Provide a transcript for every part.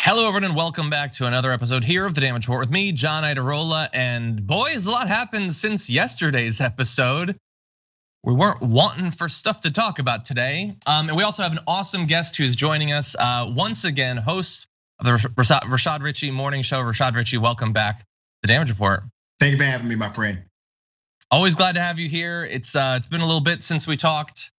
Hello, everyone, and welcome back to another episode here of The Damage Report with me, John Iadarola. And boy, has a lot happened since yesterday's episode. We weren't wanting for stuff to talk about today. And we also have an awesome guest who's joining us once again, host of the Rashad Richey morning show. Rashad Richey, welcome back to The Damage Report. Thank you for having me, my friend. Always glad to have you here. It's been a little bit since we talked.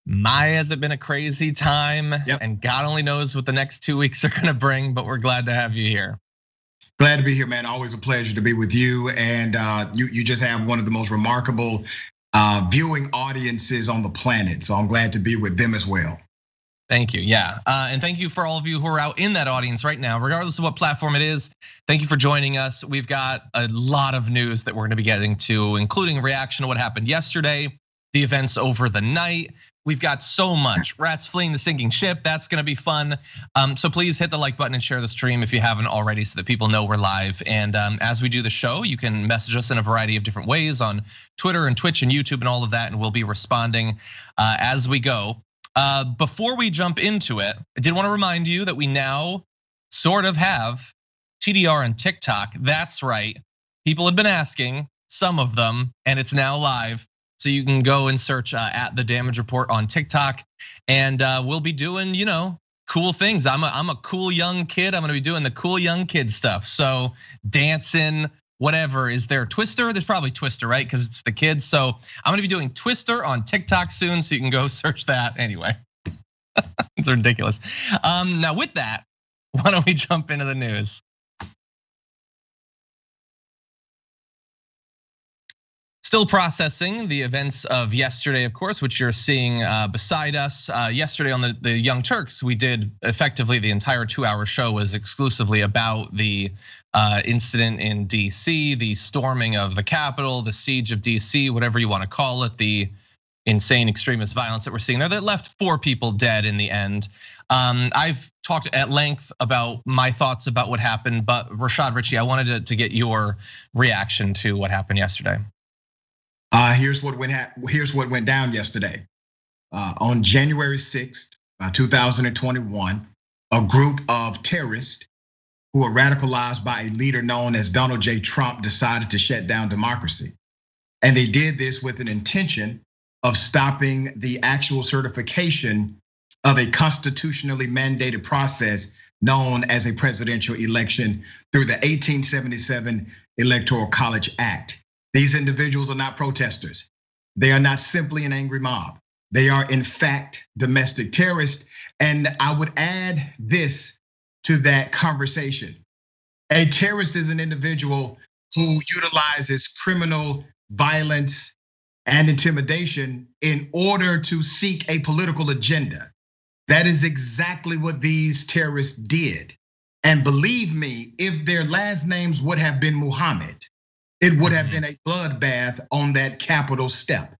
Has it been a crazy time? Yep. And God only knows what the next 2 weeks are gonna bring, but we're glad to have you here. Glad to be here, man. Always a pleasure to be with you. And you just have one of the most remarkable viewing audiences on the planet. So I'm glad to be with them as well. Thank you, yeah. And thank you for all of you who are out in that audience right now, regardless of what platform it is. Thank you for joining us. We've got a lot of news that we're gonna be getting to, including reaction to what happened yesterday, the events over the night. We've got so much. Rats fleeing the sinking ship. That's gonna be fun. So please hit the like button and share the stream if you haven't already, so that people know we're live. And as we do the show, you can message us in a variety of different ways on Twitter and Twitch and YouTube and all of that, and we'll be responding as we go. Before we jump into it, I did want to remind you that we now sort of have TDR and TikTok. That's right. People had been asking, some of them, and it's now live. So you can go and search at The Damage Report on TikTok, and we'll be doing, cool things. I'm a cool young kid. I'm gonna be doing the cool young kid stuff. So dancing, whatever. Is there Twister? There's probably Twister, right? Because it's the kids. So I'm gonna be doing Twister on TikTok soon, so you can go search that anyway. It's ridiculous. Now with that, why don't we jump into the news? Still processing the events of yesterday, of course, which you're seeing beside us. Yesterday on the Young Turks, we did effectively the entire 2-hour show was exclusively about the incident in DC, the storming of the Capitol, the siege of DC, whatever you want to call it, the insane extremist violence that we're seeing there that left 4 people dead in the end. I've talked at length about my thoughts about what happened, but Rashad Richey, I wanted to get your reaction to what happened yesterday. Here's what went down yesterday. On January 6th, 2021, a group of terrorists who were radicalized by a leader known as Donald J. Trump decided to shut down democracy. And they did this with an intention of stopping the actual certification of a constitutionally mandated process known as a presidential election through the 1877 Electoral College Act. These individuals are not protesters. They are not simply an angry mob. They are in fact domestic terrorists. And I would add this to that conversation. A terrorist is an individual who utilizes criminal violence and intimidation in order to seek a political agenda. That is exactly what these terrorists did. And believe me, if their last names would have been Muhammad, it would have been a bloodbath on that Capitol step.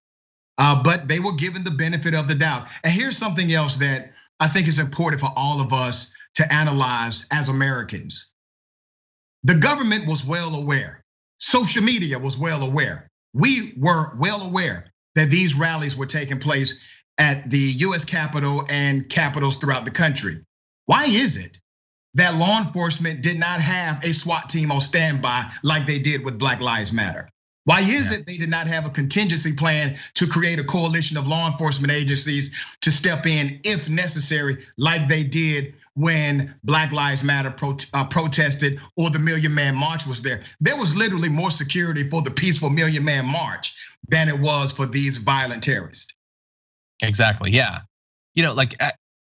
But they were given the benefit of the doubt. And here's something else that I think is important for all of us to analyze as Americans. The government was well aware. Social media was well aware. We were well aware that these rallies were taking place at the US Capitol and capitals throughout the country. Why is it that law enforcement did not have a SWAT team on standby like they did with Black Lives Matter? Why is it they did not have a contingency plan to create a coalition of law enforcement agencies to step in if necessary, like they did when Black Lives Matter protested or the Million Man March was there? There was literally more security for the peaceful Million Man March than it was for these violent terrorists. Exactly, yeah.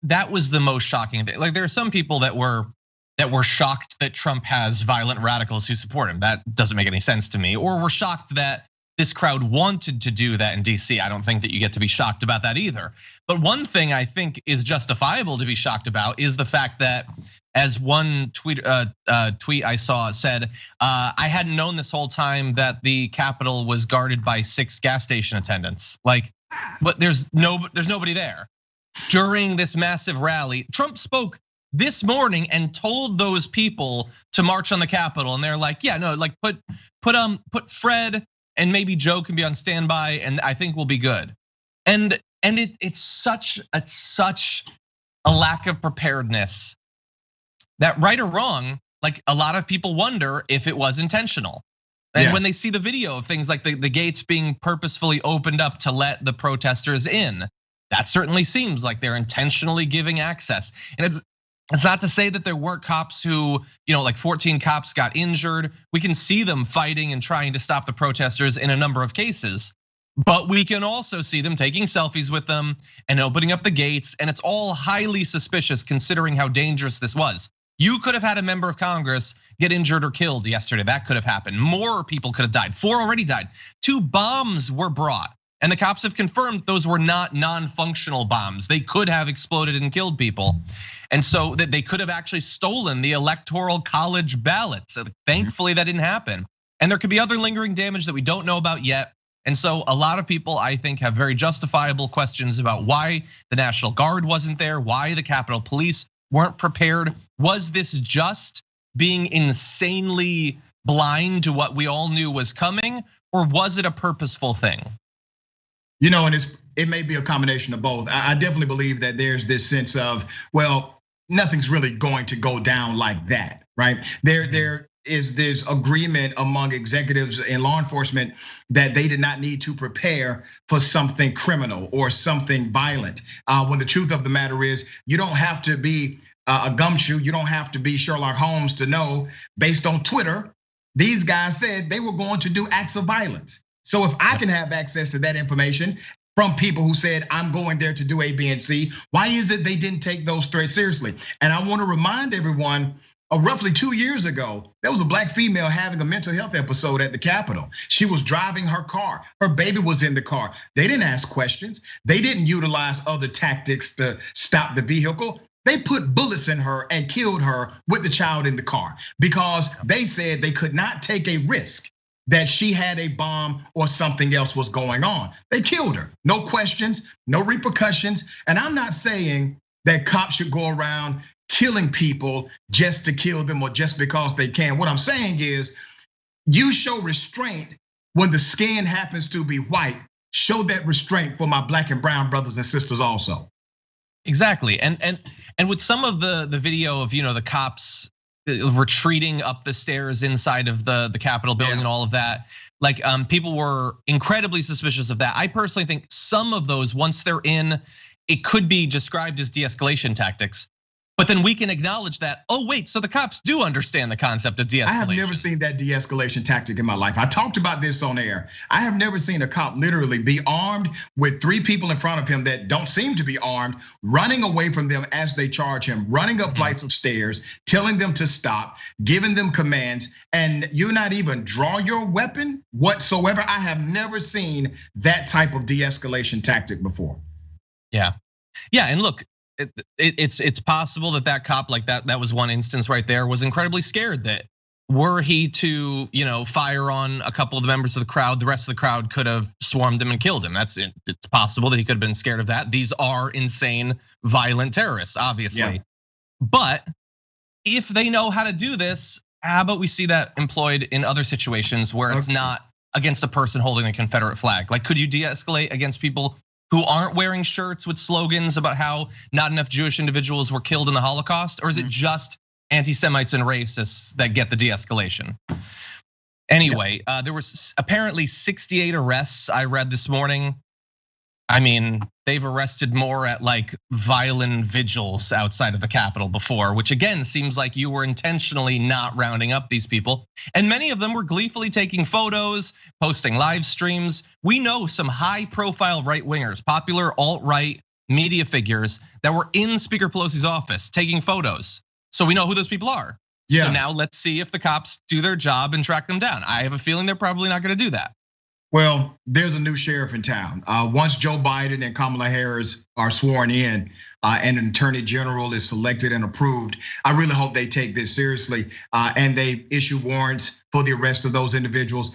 That was the most shocking thing. Like there are some people that were shocked that Trump has violent radicals who support him. That doesn't make any sense to me. Or were shocked that this crowd wanted to do that in DC. I don't think that you get to be shocked about that either. But one thing I think is justifiable to be shocked about is the fact that, as one tweet I saw said, I hadn't known this whole time that the Capitol was guarded by 6 gas station attendants. But there's nobody there. During this massive rally, Trump spoke this morning and told those people to march on the Capitol, and they're like, yeah, no, like put Fred and maybe Joe can be on standby, and I think we'll be good. And it's such a lack of preparedness that right or wrong, like a lot of people wonder if it was intentional. And when they see the video of things like the gates being purposefully opened up to let the protesters in, that certainly seems like they're intentionally giving access. And it's not to say that there weren't cops who, like 14 cops got injured. We can see them fighting and trying to stop the protesters in a number of cases. But we can also see them taking selfies with them and opening up the gates. And it's all highly suspicious considering how dangerous this was. You could have had a member of Congress get injured or killed yesterday. That could have happened. More people could have died. 4 already died. 2 bombs were brought. And the cops have confirmed those were not non-functional bombs. They could have exploded and killed people. And so that they could have actually stolen the electoral college ballots. Thankfully, that didn't happen. And there could be other lingering damage that we don't know about yet. And so a lot of people, I think, have very justifiable questions about why the National Guard wasn't there, why the Capitol Police weren't prepared. Was this just being insanely blind to what we all knew was coming, or was it a purposeful thing? And it may be a combination of both. I definitely believe that there's this sense of, well, nothing's really going to go down like that, right? There is this agreement among executives in law enforcement that they did not need to prepare for something criminal or something violent. When the truth of the matter is, you don't have to be a gumshoe, you don't have to be Sherlock Holmes to know, based on Twitter, these guys said they were going to do acts of violence. So if I can have access to that information from people who said, I'm going there to do A, B, and C, why is it they didn't take those threats seriously? And I want to remind everyone, roughly 2 years ago, there was a black female having a mental health episode at the Capitol. She was driving her car. Her baby was in the car. They didn't ask questions. They didn't utilize other tactics to stop the vehicle. They put bullets in her and killed her with the child in the car because they said they could not take a risk that she had a bomb or something else was going on. They killed her. No questions, no repercussions. And I'm not saying that cops should go around killing people just to kill them or just because they can. What I'm saying is, you show restraint when the skin happens to be white. Show that restraint for my black and brown brothers and sisters also. Exactly, and with some of the video of the cops retreating up the stairs inside of the Capitol building and all of that, like people were incredibly suspicious of that. I personally think some of those, once they're in, it could be described as de-escalation tactics. But then we can acknowledge that, oh wait, so the cops do understand the concept of de-escalation. I have never seen that de-escalation tactic in my life. I talked about this on air. I have never seen a cop literally be armed with 3 people in front of him that don't seem to be armed, running away from them as they charge him, running up flights of stairs, telling them to stop, giving them commands, and you not even draw your weapon whatsoever. I have never seen that type of de-escalation tactic before. Yeah, and look, it's possible that cop, like that was one instance right there, was incredibly scared that were he to fire on a couple of the members of the crowd, the rest of the crowd could have swarmed him and killed him. It's possible that he could have been scared of that. These are insane, violent terrorists, obviously. Yeah. But if they know how to do this, how about we see that employed in other situations where it's not against a person holding a Confederate flag? Like, could you de-escalate against people who aren't wearing shirts with slogans about how not enough Jewish individuals were killed in the Holocaust? Or is it just anti-Semites and racists that get the de-escalation? Anyway, there was apparently 68 arrests I read this morning. I mean, they've arrested more at like violent vigils outside of the Capitol before, which again seems like you were intentionally not rounding up these people. And many of them were gleefully taking photos, posting live streams. We know some high profile right wingers, popular alt-right media figures that were in Speaker Pelosi's office taking photos. So we know who those people are. Yeah. So now let's see if the cops do their job and track them down. I have a feeling they're probably not gonna do that. Well, there's a new sheriff in town. Once Joe Biden and Kamala Harris are sworn in and an attorney general is selected and approved, I really hope they take this seriously and they issue warrants for the arrest of those individuals.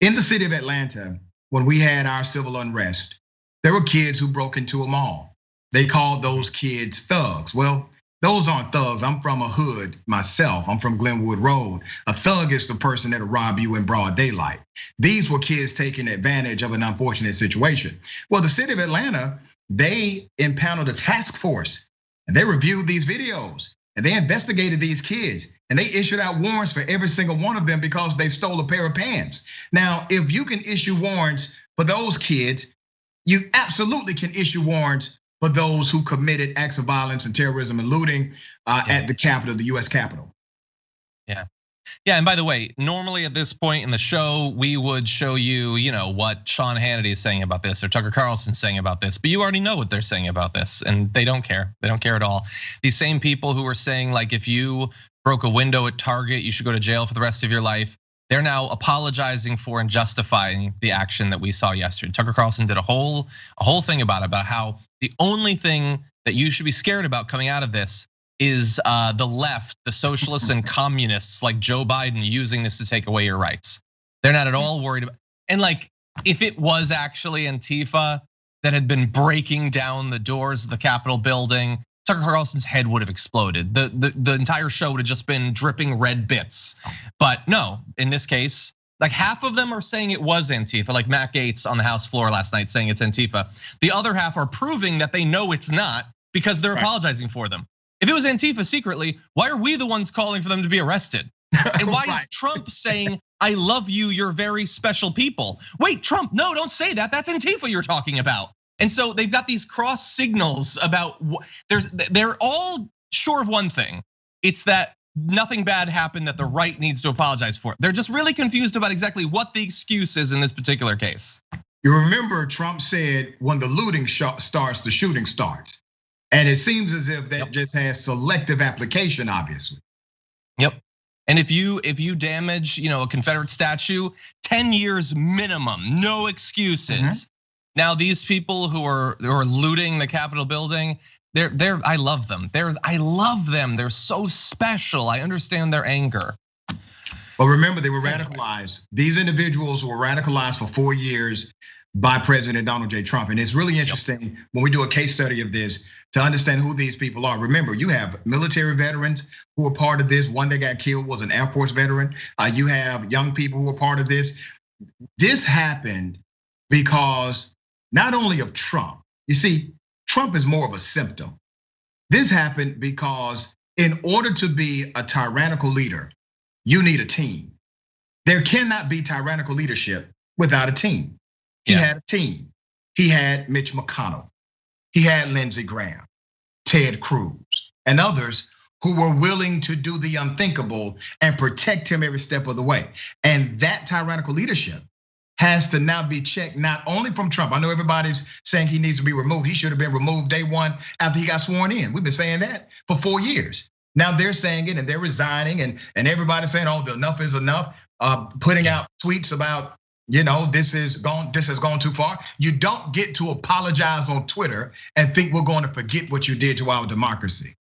In the city of Atlanta, when we had our civil unrest, there were kids who broke into a mall. They called those kids thugs. Well, those aren't thugs. I'm from a hood myself. I'm from Glenwood Road. A thug is the person that'll rob you in broad daylight. These were kids taking advantage of an unfortunate situation. Well, the city of Atlanta, they impaneled a task force and they reviewed these videos. and they investigated these kids, and they issued out warrants for every single one of them because they stole a pair of pants. Now, if you can issue warrants for those kids, you absolutely can issue warrants for those who committed acts of violence and terrorism and looting at the Capitol, the US Capitol. Yeah, and by the way, normally at this point in the show, we would show you, what Sean Hannity is saying about this or Tucker Carlson's saying about this, but you already know what they're saying about this, and they don't care. They don't care at all. These same people who are saying, like, if you broke a window at Target, you should go to jail for the rest of your life. They're now apologizing for and justifying the action that we saw yesterday. Tucker Carlson did a whole thing about how the only thing that you should be scared about coming out of this is the left, the socialists and communists like Joe Biden using this to take away your rights. They're not at all worried about, and like, if it was actually Antifa that had been breaking down the doors of the Capitol building, Tucker Carlson's head would have exploded. The entire show would have just been dripping red bits. But no, in this case, like half of them are saying it was Antifa, like Matt Gaetz on the House floor last night saying it's Antifa. The other half are proving that they know it's not because they're apologizing for them. If it was Antifa secretly, why are we the ones calling for them to be arrested? And why is Trump saying, I love you, you're very special people? Wait, Trump, no, don't say that. That's Antifa you're talking about. And so they've got these cross signals about, they're all sure of one thing. It's that nothing bad happened that the right needs to apologize for. They're just really confused about exactly what the excuse is in this particular case. You remember Trump said, when the looting starts, the shooting starts. And it seems as if that just has selective application, obviously. Yep. And if you damage, a Confederate statue, 10 years minimum, no excuses. Now these people who are looting the Capitol building, I love them. I love them. They're so special. I understand their anger. But remember, they were radicalized. These individuals were radicalized for 4 years by President Donald J. Trump. And it's really interesting when we do a case study of this to understand who these people are. Remember, you have military veterans who are part of this. One that got killed was an Air Force veteran. You have young people who are part of this. This happened because not only of Trump, you see, Trump is more of a symptom. This happened because in order to be a tyrannical leader, you need a team. There cannot be tyrannical leadership without a team. He had a team. He had Mitch McConnell. He had Lindsey Graham, Ted Cruz, and others who were willing to do the unthinkable and protect him every step of the way. And that tyrannical leadership has to now be checked, not only from Trump. I know everybody's saying he needs to be removed. He should have been removed day one after he got sworn in. We've been saying that for 4 years. Now they're saying it and they're resigning, and everybody's saying, oh, enough is enough. Putting out tweets about, this has gone too far. You don't get to apologize on Twitter and think we're going to forget what you did to our democracy.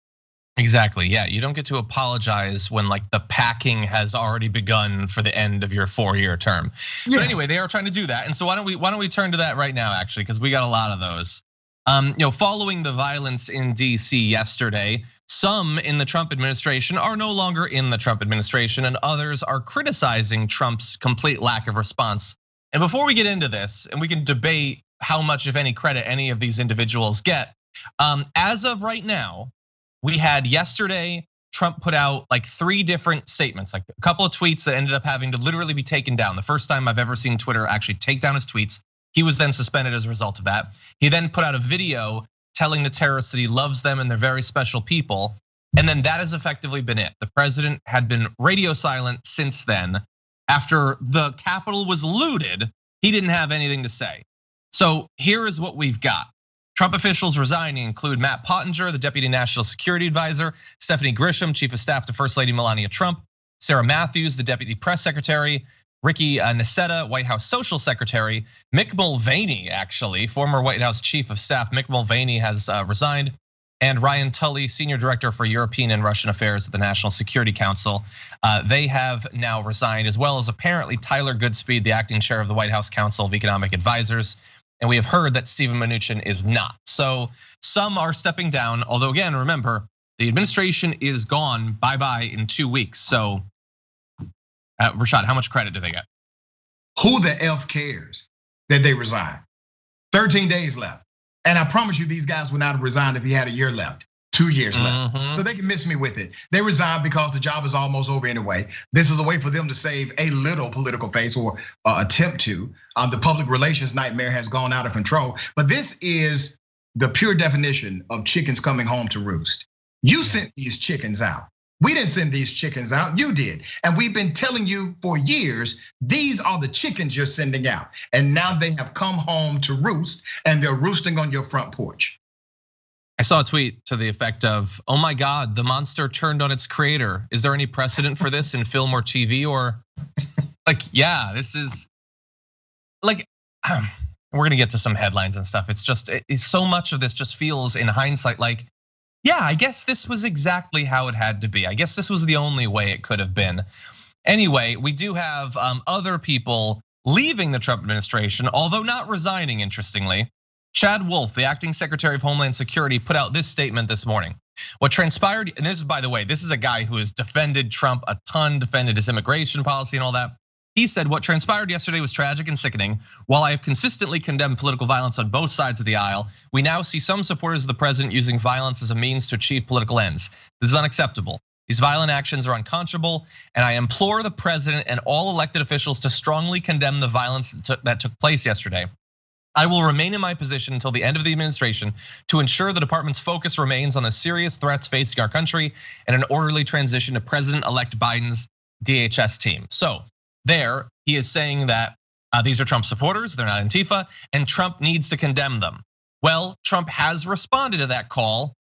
Exactly, yeah. You don't get to apologize when like the packing has already begun for the end of your 4-year term. But anyway, they are trying to do that. And so why don't we turn to that right now, actually, because we got a lot of those. Following the violence in DC yesterday, some in the Trump administration are no longer in the Trump administration, and others are criticizing Trump's complete lack of response. And before we get into this, and we can debate how much, if any, credit any of these individuals get, as of right now, we had yesterday, Trump put out like 3 different statements, like a couple of tweets that ended up having to literally be taken down. The first time I've ever seen Twitter actually take down his tweets. He was then suspended as a result of that. He then put out a video telling the terrorists that he loves them and they're very special people. And then that has effectively been it. The president had been radio silent since then. After the Capitol was looted, he didn't have anything to say. So here is what we've got. Trump officials resigning include Matt Pottinger, the Deputy National Security Advisor, Stephanie Grisham, Chief of Staff to First Lady Melania Trump, Sarah Matthews, the Deputy Press Secretary, Ricky Niceta, White House Social Secretary, Mick Mulvaney, actually, former White House Chief of Staff, Mick Mulvaney has resigned, and Ryan Tully, Senior Director for European and Russian Affairs at the National Security Council. They have now resigned, as well as apparently Tyler Goodspeed, the acting chair of the White House Council of Economic Advisors. And we have heard that Stephen Mnuchin is not. So some are stepping down, although again, remember, the administration is gone bye-bye in 2 weeks. So Rashad, how much credit do they get? Who the F cares that they resign? 13 days left. And I promise you these guys would not have resigned if he had a year left, 2 years left. So they can miss me with it. They resigned because the job is almost over anyway. This is a way for them to save a little political face, or attempt to. The public relations nightmare has gone out of control. But this is the pure definition of chickens coming home to roost. You sent these chickens out. We didn't send these chickens out, you did. And we've been telling you for years, these are the chickens you're sending out. And now they have come home to roost, and they're roosting on your front porch. I saw a tweet to the effect of, oh my God, the monster turned on its creator. Is there any precedent for this in film or TV? Or like, yeah, this is like, we're gonna get to some headlines and stuff. It's just, so much of this just feels in hindsight like, yeah, I guess this was exactly how it had to be. I guess this was the only way it could have been. Anyway, we do have other people leaving the Trump administration, although not resigning, interestingly. Chad Wolf, the acting Secretary of Homeland Security, put out this statement this morning. What transpired, and this is, by the way, this is a guy who has defended Trump a ton, defended his immigration policy and all that. He said, what transpired yesterday was tragic and sickening. While I have consistently condemned political violence on both sides of the aisle, we now see some supporters of the president using violence as a means to achieve political ends. This is unacceptable. These violent actions are unconscionable, and I implore the president and all elected officials to strongly condemn the violence that took place yesterday. I will remain in my position until the end of the administration to ensure the department's focus remains on the serious threats facing our country and an orderly transition to President-elect Biden's DHS team. So there, he is saying that these are Trump supporters, they're not Antifa, and Trump needs to condemn them. Well, Trump has responded to that call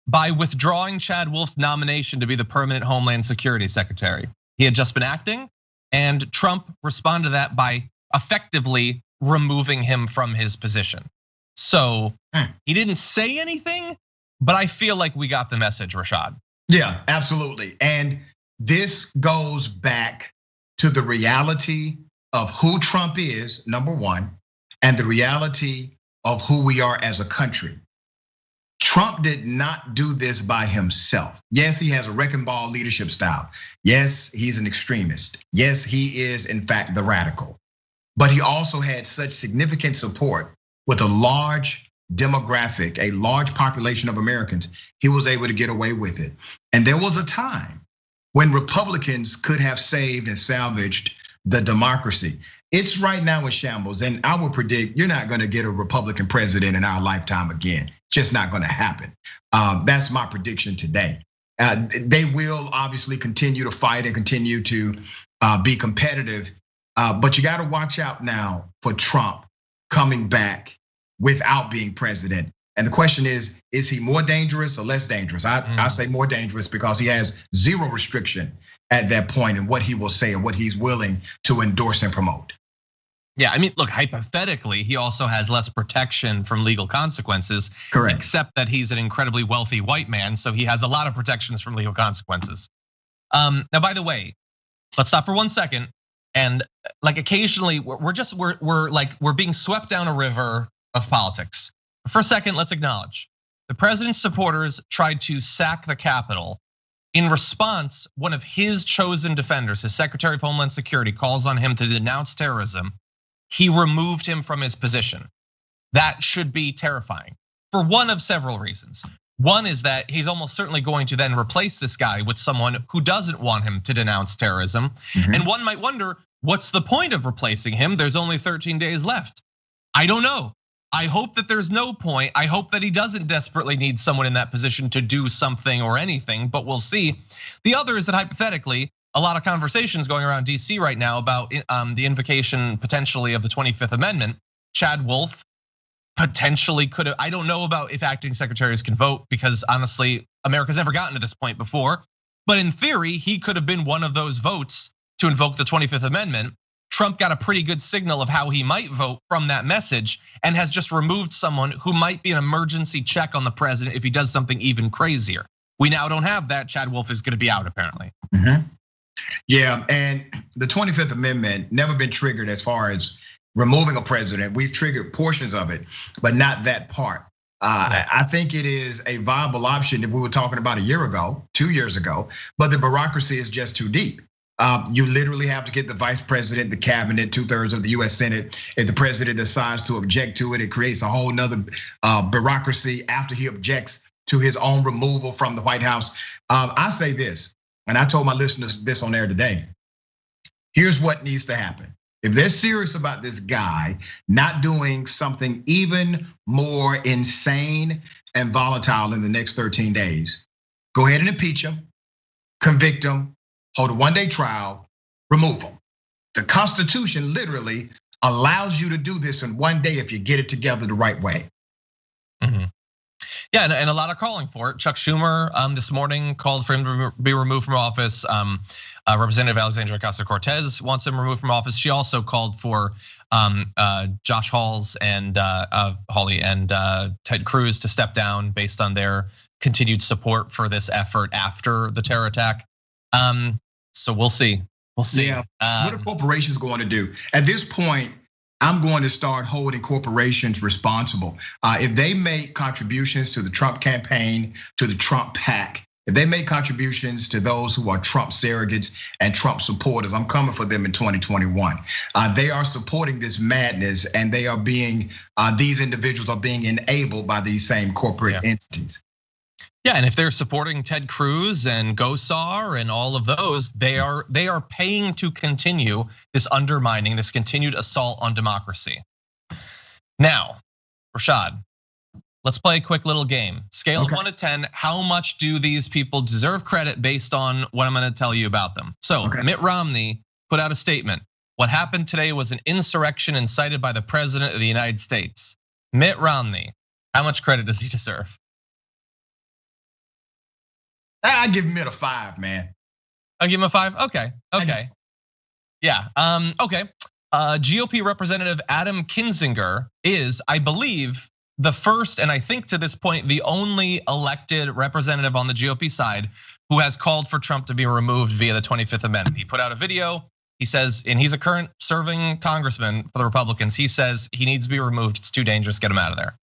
by withdrawing Chad Wolf's nomination to be the permanent Homeland Security Secretary. He had just been acting, and Trump responded to that by effectively removing him from his position. So he didn't say anything, but I feel like we got the message, Rashad. Yeah, absolutely. And this goes back to the reality of who Trump is, number one, and the reality of who we are as a country. Trump did not do this by himself. Yes, he has a wrecking ball leadership style. Yes, he's an extremist. Yes, he is in fact the radical. But he also had such significant support with a large demographic, a large population of Americans, he was able to get away with it. And there was a time when Republicans could have saved and salvaged the democracy. It's right now in shambles, and I would predict you're not gonna get a Republican president in our lifetime again. Just not gonna happen. That's my prediction today. They will obviously continue to fight and continue to be competitive. But you got to watch out now for Trump coming back without being president. And the question is he more dangerous or less dangerous? I say more dangerous because he has zero restriction at that point in what he will say and what he's willing to endorse and promote. Yeah, I mean, look, hypothetically, he also has less protection from legal consequences. Correct. Except that he's an incredibly wealthy white man, so he has a lot of protections from legal consequences. Now, by the way, let's stop for 1 second. And like occasionally we're being swept down a river of politics. For a second, let's acknowledge the president's supporters tried to sack the Capitol. In response, one of his chosen defenders, his Secretary of Homeland Security, calls on him to denounce terrorism. He removed him from his position. That should be terrifying for one of several reasons. One is that he's almost certainly going to then replace this guy with someone who doesn't want him to denounce terrorism. And one might wonder, what's the point of replacing him? There's only 13 days left. I don't know. I hope that there's no point. I hope that he doesn't desperately need someone in that position to do something or anything, but we'll see. The other is that hypothetically, a lot of conversations going around DC right now about the invocation potentially of the 25th Amendment. Chad Wolf potentially could have, I don't know about if acting secretaries can vote because honestly, America's never gotten to this point before. But in theory, he could have been one of those votes to invoke the 25th Amendment. Trump got a pretty good signal of how he might vote from that message and has just removed someone who might be an emergency check on the president if he does something even crazier. We now don't have that. Chad Wolf is gonna be out apparently. Yeah, and the 25th Amendment never been triggered as far as removing a president. We've triggered portions of it, but not that part. I think it is a viable option if we were talking about a year ago, 2 years ago, but the bureaucracy is just too deep. You literally have to get the vice president, the cabinet, 2/3 of the US Senate. If the president decides to object to it, it creates a whole nother bureaucracy. After he objects, to his own removal from the White House. I say this, and I told my listeners this on air today. Here's what needs to happen. If they're serious about this guy not doing something even more insane and volatile in the next 13 days, go ahead and impeach him, convict him, hold a one-day trial, remove him. The Constitution literally allows you to do this in one day if you get it together the right way. Yeah, and a lot of calling for it. Chuck Schumer this morning called for him to be removed from office. Representative Alexandria Ocasio-Cortez wants him removed from office. She also called for Josh Hawley and Ted Cruz to step down based on their continued support for this effort after the terror attack. So we'll see. We'll see. Yeah. What are corporations going to do? At this point, I'm going to start holding corporations responsible. If they make contributions to the Trump campaign, to the Trump PAC, if they make contributions to those who are Trump surrogates and Trump supporters, I'm coming for them in 2021. They are supporting this madness, and they are being, these individuals are being enabled by these same corporate entities. Yeah, and if they're supporting Ted Cruz and Gosar and all of those, they are paying to continue this undermining, this continued assault on democracy. Now, Rashad, let's play a quick little game. Scale of 1 to 10, how much do these people deserve credit based on what I'm gonna tell you about them? So Mitt Romney put out a statement. What happened today was an insurrection incited by the president of the United States. Mitt Romney, how much credit does he deserve? I give Mitt a 5, man. I'll give him a 5. Okay. Yeah. Okay. GOP Representative Adam Kinzinger is, I believe, the first, and I think to this point, the only elected representative on the GOP side who has called for Trump to be removed via the 25th Amendment. He put out a video. He says, and he's a current serving congressman for the Republicans. He says he needs to be removed. It's too dangerous. Get him out of there.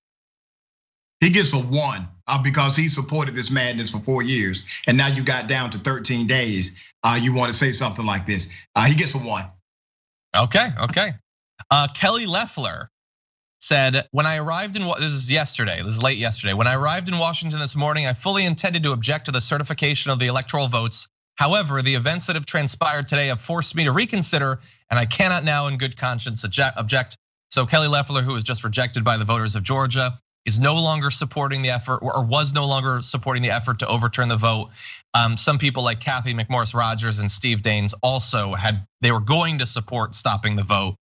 He gets a 1 because he supported this madness for 4 years, and now you got down to 13 days. You want to say something like this? He gets a 1. Okay. Kelly Loeffler said, when I arrived in, this is yesterday, this is late yesterday. When I arrived in Washington this morning, I fully intended to object to the certification of the electoral votes. However, the events that have transpired today have forced me to reconsider, and I cannot now in good conscience object. So Kelly Loeffler, who was just rejected by the voters of Georgia, is no longer supporting the effort, or was no longer supporting the effort to overturn the vote. Some people like Kathy McMorris Rodgers and Steve Daines also they were going to support stopping the vote,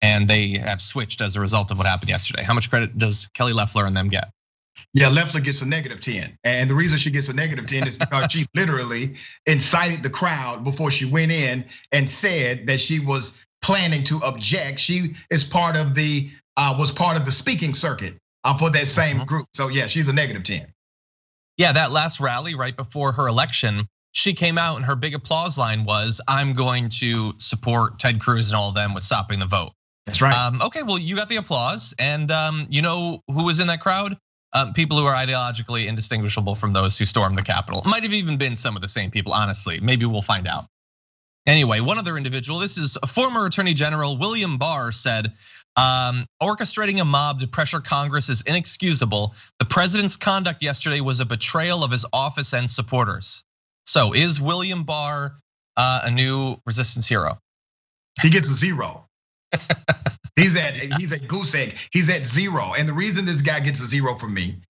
and they have switched as a result of what happened yesterday. How much credit does Kelly Loeffler and them get? Yeah, Loeffler gets a -10. And the reason she gets a -10 is because she literally incited the crowd before she went in and said that she was planning to object. She is was part of the speaking circuit for that same group. So yeah, she's a -10. Yeah, that last rally right before her election, she came out and her big applause line was, I'm going to support Ted Cruz and all of them with stopping the vote. That's right. Okay, well, you got the applause. And you know who was in that crowd? People who are ideologically indistinguishable from those who stormed the Capitol. Might have even been some of the same people, honestly. Maybe we'll find out. Anyway, one other individual, this is a former Attorney General William Barr said, orchestrating a mob to pressure Congress is inexcusable. The president's conduct yesterday was a betrayal of his office and supporters. So is William Barr a new resistance hero? He gets a 0. He's a goose egg. He's at 0. And the reason this guy gets a 0 from me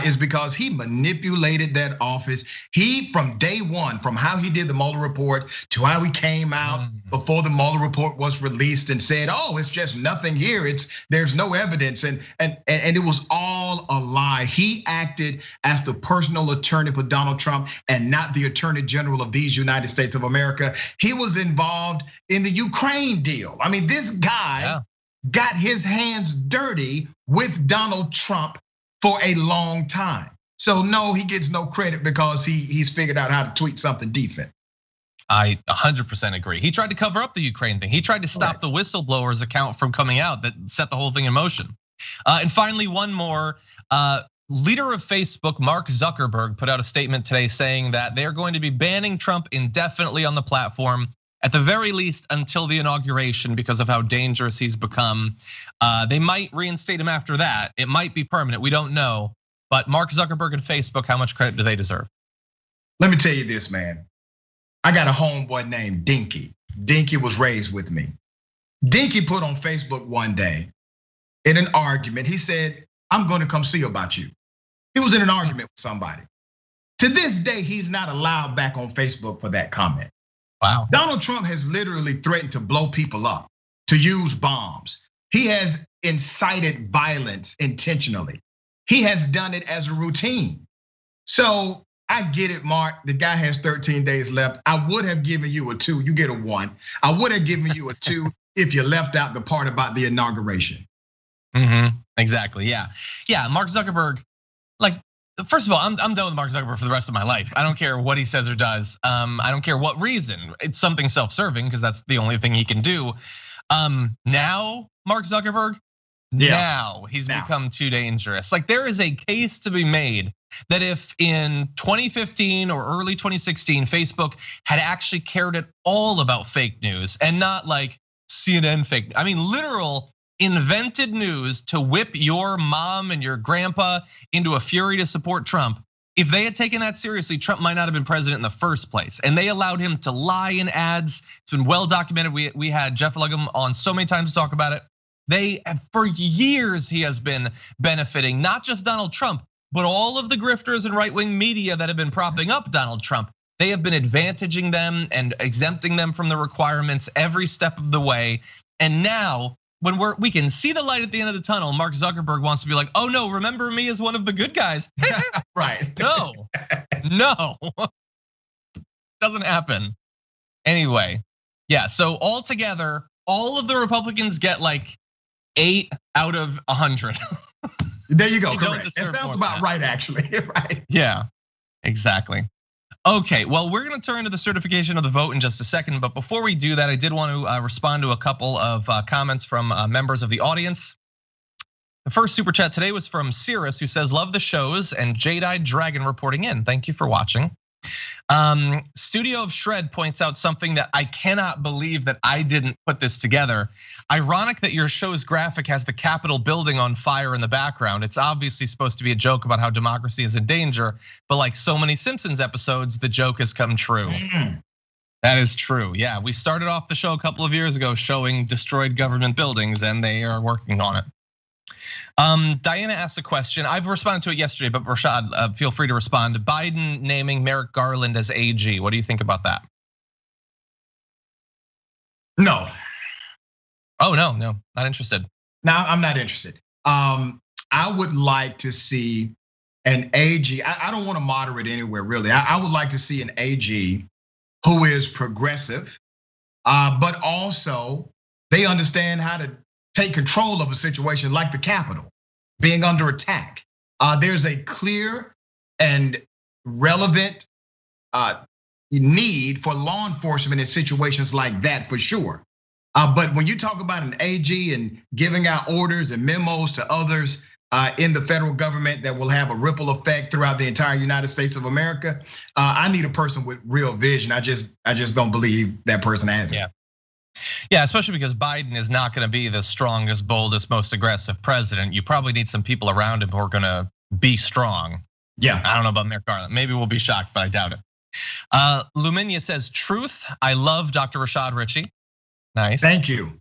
is because he manipulated that office. He, from day one, from how he did the Mueller report to how he came out before the Mueller report was released and said, oh, it's just nothing here. There's no evidence. And it was all a lie. He acted as the personal attorney for Donald Trump and not the attorney general of these United States of America. He was involved in the Ukraine deal. I mean, this guy got his hands dirty with Donald Trump for a long time. So no, he gets no credit because he's figured out how to tweet something decent. I 100% agree. He tried to cover up the Ukraine thing. He tried to stop the whistleblower's account from coming out that set the whole thing in motion. And finally, one more. Leader of Facebook, Mark Zuckerberg, put out a statement today saying that they're going to be banning Trump indefinitely on the platform, at the very least until the inauguration, because of how dangerous he's become. They might reinstate him after that. It might be permanent, we don't know. But Mark Zuckerberg and Facebook, how much credit do they deserve? Let me tell you this, man. I got a homeboy named Dinky. Dinky was raised with me. Dinky put on Facebook one day in an argument, he said, I'm gonna come see about you. He was in an argument with somebody. To this day, he's not allowed back on Facebook for that comment. Wow. Donald Trump has literally threatened to blow people up, to use bombs. He has incited violence intentionally. He has done it as a routine. So I get it, Mark. The guy has 13 days left. I would have given you a 2. You get a 1. I would have given you a 2 if you left out the part about the inauguration. Exactly. Yeah. Mark Zuckerberg, like, first of all, I'm done with Mark Zuckerberg for the rest of my life. I don't care what he says or does. I don't care what reason. It's something self-serving because that's the only thing he can do. Now, Mark Zuckerberg, now he's become too dangerous. Like, there is a case to be made that if in 2015 or early 2016, Facebook had actually cared at all about fake news and not like CNN fake, I mean, literal invented news to whip your mom and your grandpa into a fury to support Trump. If they had taken that seriously, Trump might not have been president in the first place. And they allowed him to lie in ads. It's been well documented. We had Jeff Luggum on so many times to talk about it. For years, he has been benefiting not just Donald Trump, but all of the grifters and right-wing media that have been propping up Donald Trump. They have been advantaging them and exempting them from the requirements every step of the way. And now, when we can see the light at the end of the tunnel, Mark Zuckerberg wants to be like, oh no, remember me as one of the good guys. Right. No, doesn't happen. Anyway, yeah, so altogether, all of the Republicans get like 8 out of 100. There you go, correct. It sounds about right, actually, right? Yeah, exactly. Okay, well, we're gonna turn to the certification of the vote in just a second, but before we do that, I did want to respond to a couple of comments from members of the audience. The first super chat today was from Cirrus, who says, love the shows, and Jade-Eyed Dragon reporting in. Thank you for watching. Studio of Shred points out something that I cannot believe that I didn't put this together. Ironic that your show's graphic has the Capitol building on fire in the background. It's obviously supposed to be a joke about how democracy is in danger, but like so many Simpsons episodes, the joke has come true. That is true. Yeah, we started off the show a couple of years ago showing destroyed government buildings, and they are working on it. Diana asked a question. I've responded to it yesterday, but Rashad, feel free to respond. Biden naming Merrick Garland as AG. What do you think about that? No. Oh, no, not interested. No, I'm not interested. I would like to see an AG. I don't want to moderate anywhere, really. I would like to see an AG who is progressive, but also they understand how to take control of a situation like the Capitol being under attack. There's a clear and relevant need for law enforcement in situations like that, for sure. But when you talk about an AG and giving out orders and memos to others in the federal government that will have a ripple effect throughout the entire United States of America, I need a person with real vision. I just don't believe that person has it. Yeah, especially because Biden is not going to be the strongest, boldest, most aggressive president. You probably need some people around him who are going to be strong. Yeah, I don't know about Merrick Garland. Maybe we'll be shocked, but I doubt it. Luminia says, truth. I love Dr. Rashad Richey. Nice. Thank you.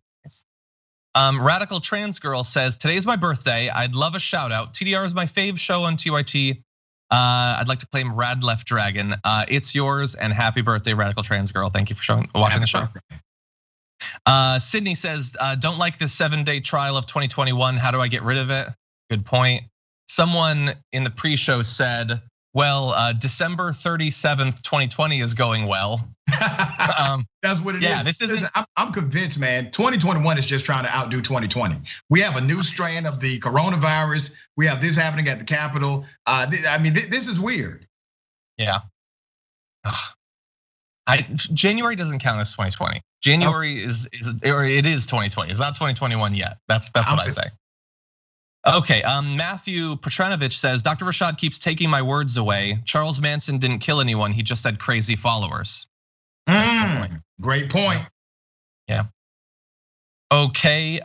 Radical Trans Girl says, today's my birthday. I'd love a shout out. TDR is my fave show on TYT. I'd like to claim Rad Left Dragon. It's yours, and happy birthday, Radical Trans Girl. Thank you for watching the show. Sydney says, don't like this 7-day trial of 2021. How do I get rid of it? Good point. Someone in the pre-show said, well, December 37th, 2020 is going well. That's what it is. Yeah, this isn't. I'm convinced, man. 2021 is just trying to outdo 2020. We have a new strand of the coronavirus. We have this happening at the Capitol. I mean, this is weird. Yeah. January doesn't count as 2020. January is 2020. It's not 2021 yet. That's what I say. Okay, Matthew Petranovich says, Dr. Rashad keeps taking my words away. Charles Manson didn't kill anyone. He just had crazy followers. Great point. Yeah. Okay,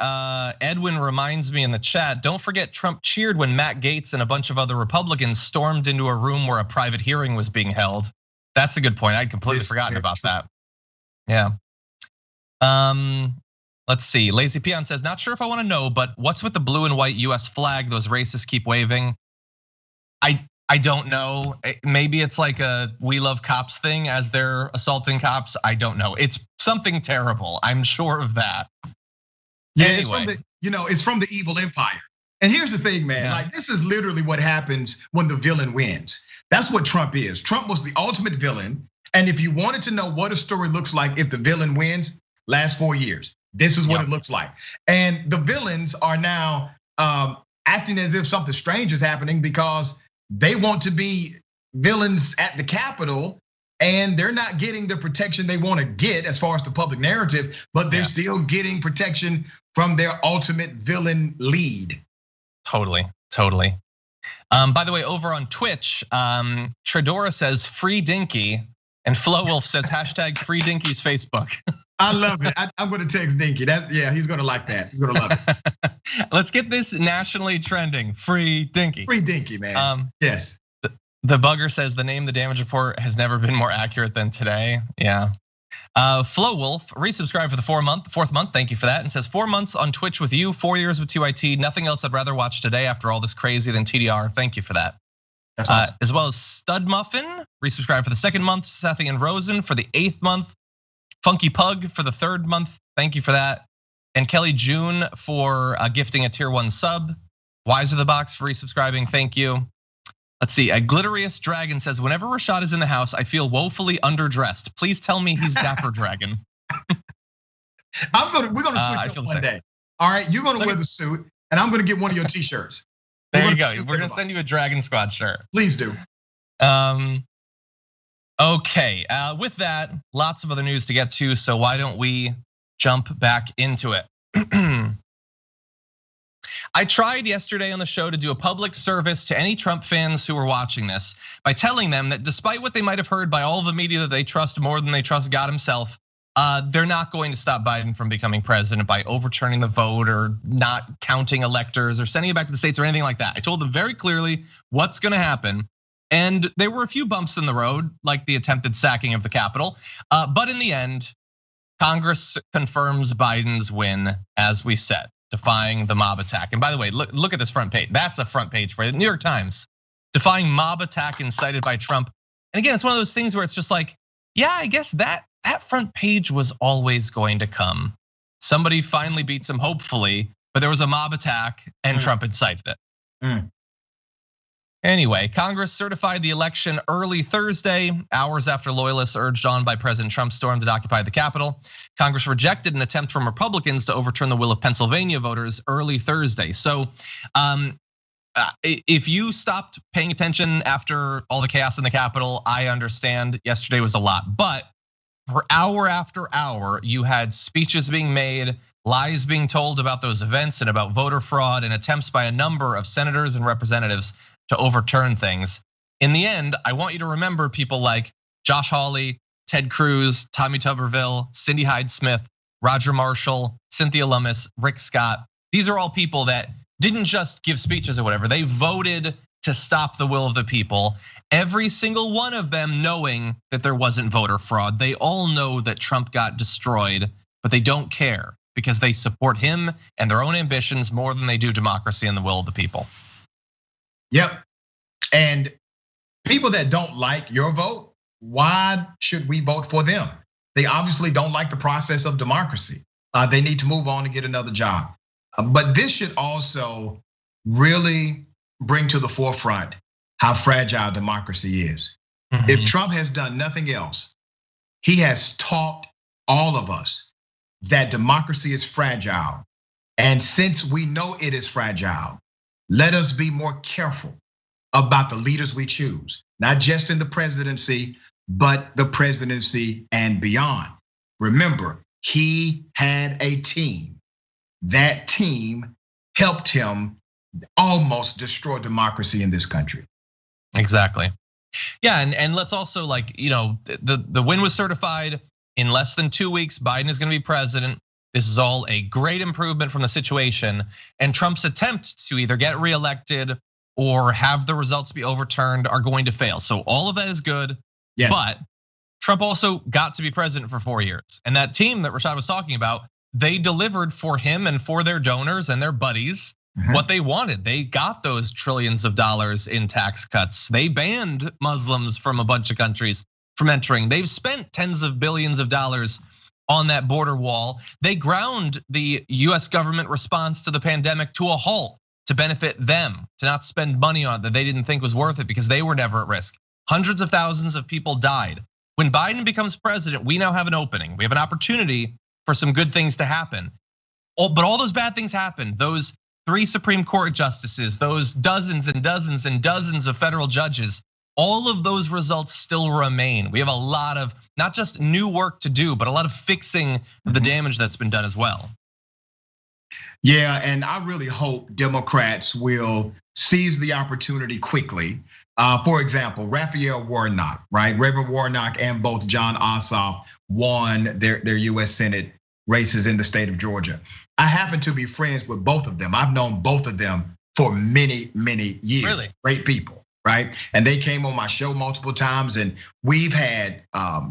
Edwin reminds me in the chat, don't forget Trump cheered when Matt Gaetz and a bunch of other Republicans stormed into a room where a private hearing was being held. That's a good point. I'd completely forgotten about that. Yeah. Let's see. Lazy Peon says, not sure if I want to know, but what's with the blue and white US flag those racists keep waving? I don't know. Maybe it's like a we love cops thing as they're assaulting cops. I don't know. It's something terrible. I'm sure of that. Yeah, anyway. It's from the evil empire. And here's the thing, man, like this is literally what happens when the villain wins. That's what Trump is. Trump was the ultimate villain. And if you wanted to know what a story looks like if the villain wins, last 4 years, this is what it looks like. And the villains are now acting as if something strange is happening because they want to be villains at the Capitol and they're not getting the protection they want to get as far as the public narrative, but they're still getting protection from their ultimate villain lead. Totally. By the way, over on Twitch, Tredora says free Dinky, and Flo Wolf says hashtag free Dinky's Facebook. I love it. I'm gonna text Dinky. He's gonna like that. He's gonna love it. Let's get this nationally trending. Free Dinky. Free Dinky, man. Yes. The bugger says the name, the damage report has never been more accurate than today. Yeah. Flo Wolf resubscribed for the fourth month. Thank you for that. And says 4 months on Twitch with you, 4 years with TYT. Nothing else I'd rather watch today after all this crazy than TDR. Thank you for that. That's awesome. As well as Stud Muffin resubscribed for the 2nd month. Sethy and Rosen for the 8th month. Funky Pug for the 3rd month. Thank you for that. And Kelly June for gifting a tier 1 sub. Wiser the Box for resubscribing. Thank you. Let's see, a Glitteriest Dragon says, whenever Rashad is in the house, I feel woefully underdressed. Please tell me he's Dapper Dragon. We're gonna switch up one day. All right, you're gonna wear the suit and I'm gonna get one of your t-shirts. There you go, we're gonna send you a Dragon Squad shirt. Please do. Okay, with that, lots of other news to get to, so why don't we jump back into it? I tried yesterday on the show to do a public service to any Trump fans who were watching this by telling them that despite what they might have heard by all the media that they trust more than they trust God himself, they're not going to stop Biden from becoming president by overturning the vote or not counting electors or sending it back to the states or anything like that. I told them very clearly what's gonna happen. And there were a few bumps in the road, like the attempted sacking of the Capitol. But in the end, Congress confirms Biden's win, as we said, defying the mob attack. And by the way, look at this front page. That's a front page for the New York Times. Defying mob attack incited by Trump. And again, it's one of those things where it's just like, yeah, I guess that front page was always going to come. Somebody finally beats him, hopefully, but there was a mob attack and Trump incited it. Anyway, Congress certified the election early Thursday, hours after loyalists urged on by President Trump stormed and occupied the Capitol. Congress rejected an attempt from Republicans to overturn the will of Pennsylvania voters early Thursday. So if you stopped paying attention after all the chaos in the Capitol, I understand yesterday was a lot. But for hour after hour, you had speeches being made, lies being told about those events and about voter fraud, and attempts by a number of senators and representatives to overturn things. In the end, I want you to remember people like Josh Hawley, Ted Cruz, Tommy Tuberville, Cindy Hyde-Smith, Roger Marshall, Cynthia Lummis, Rick Scott. These are all people that didn't just give speeches or whatever. They voted to stop the will of the people. Every single one of them knowing that there wasn't voter fraud. They all know that Trump got destroyed, but they don't care because they support him and their own ambitions more than they do democracy and the will of the people. Yep, and people that don't like your vote, why should we vote for them? They obviously don't like the process of democracy. They need to move on and get another job. But this should also really bring to the forefront how fragile democracy is. If Trump has done nothing else, he has taught all of us that democracy is fragile. And since we know it is fragile, let us be more careful about the leaders we choose, not just in the presidency, but the presidency and beyond. Remember, he had a team. That team helped him almost destroy democracy in this country. Exactly. Yeah, and let's also the win was certified in less than 2 weeks. Biden is going to be president. This is all a great improvement from the situation, and Trump's attempt to either get reelected or have the results be overturned are going to fail. So all of that is good, yes. But Trump also got to be president for 4 years. And that team that Rashad was talking about, they delivered for him and for their donors and their buddies what they wanted. They got those trillions of dollars in tax cuts. They banned Muslims from a bunch of countries from entering. They've spent tens of billions of dollars on that border wall. They ground the US government response to the pandemic to a halt to benefit them, to not spend money on it that they didn't think was worth it because they were never at risk. Hundreds of thousands of people died. When Biden becomes president, we now have an opening. We have an opportunity for some good things to happen. But all those bad things happened. Those 3 Supreme Court justices, those dozens and dozens and dozens of federal judges, all of those results still remain. We have a lot of not just new work to do, but a lot of fixing the damage that's been done as well. Yeah, and I really hope Democrats will seize the opportunity quickly. For example, Raphael Warnock, right? Reverend Warnock and both John Ossoff won their US Senate races in the state of Georgia. I happen to be friends with both of them. I've known both of them for many, many years. Really? Great people, right? And they came on my show multiple times, and we've had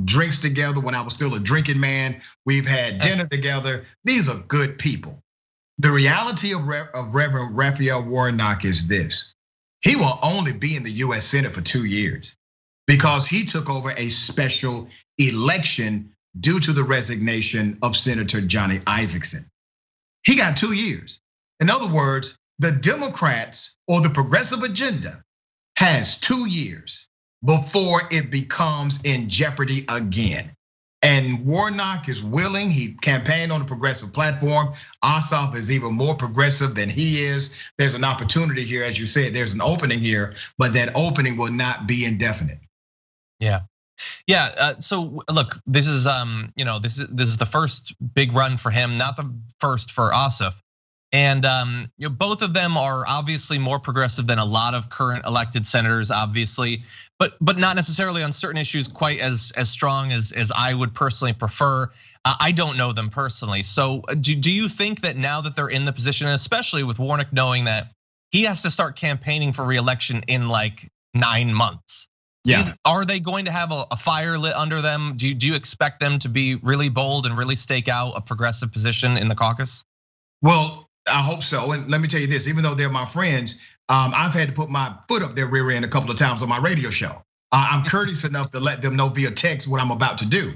drinks together when I was still a drinking man. We've had dinner together. These are good people. The reality of Reverend Raphael Warnock is this. He will only be in the US Senate for 2 years because he took over a special election due to the resignation of Senator Johnny Isakson. He got 2 years. In other words, the Democrats or the progressive agenda has 2 years before it becomes in jeopardy again. And Warnock is willing, he campaigned on the progressive platform. Ossoff is even more progressive than he is. There's an opportunity here, as you said, there's an opening here, but that opening will not be indefinite. Yeah, so look, this is this is the first big run for him, not the first for Ossoff. And both of them are obviously more progressive than a lot of current elected senators, obviously, but not necessarily on certain issues quite as strong as I would personally prefer. I don't know them personally. So do you think that now that they're in the position, especially with Warnock knowing that he has to start campaigning for re-election in like 9 months? Yeah. Are they going to have a fire lit under them? Do you expect them to be really bold and really stake out a progressive position in the caucus? Well, I hope so. And let me tell you this, even though they're my friends, I've had to put my foot up their rear end a couple of times on my radio show. I'm courteous enough to let them know via text what I'm about to do.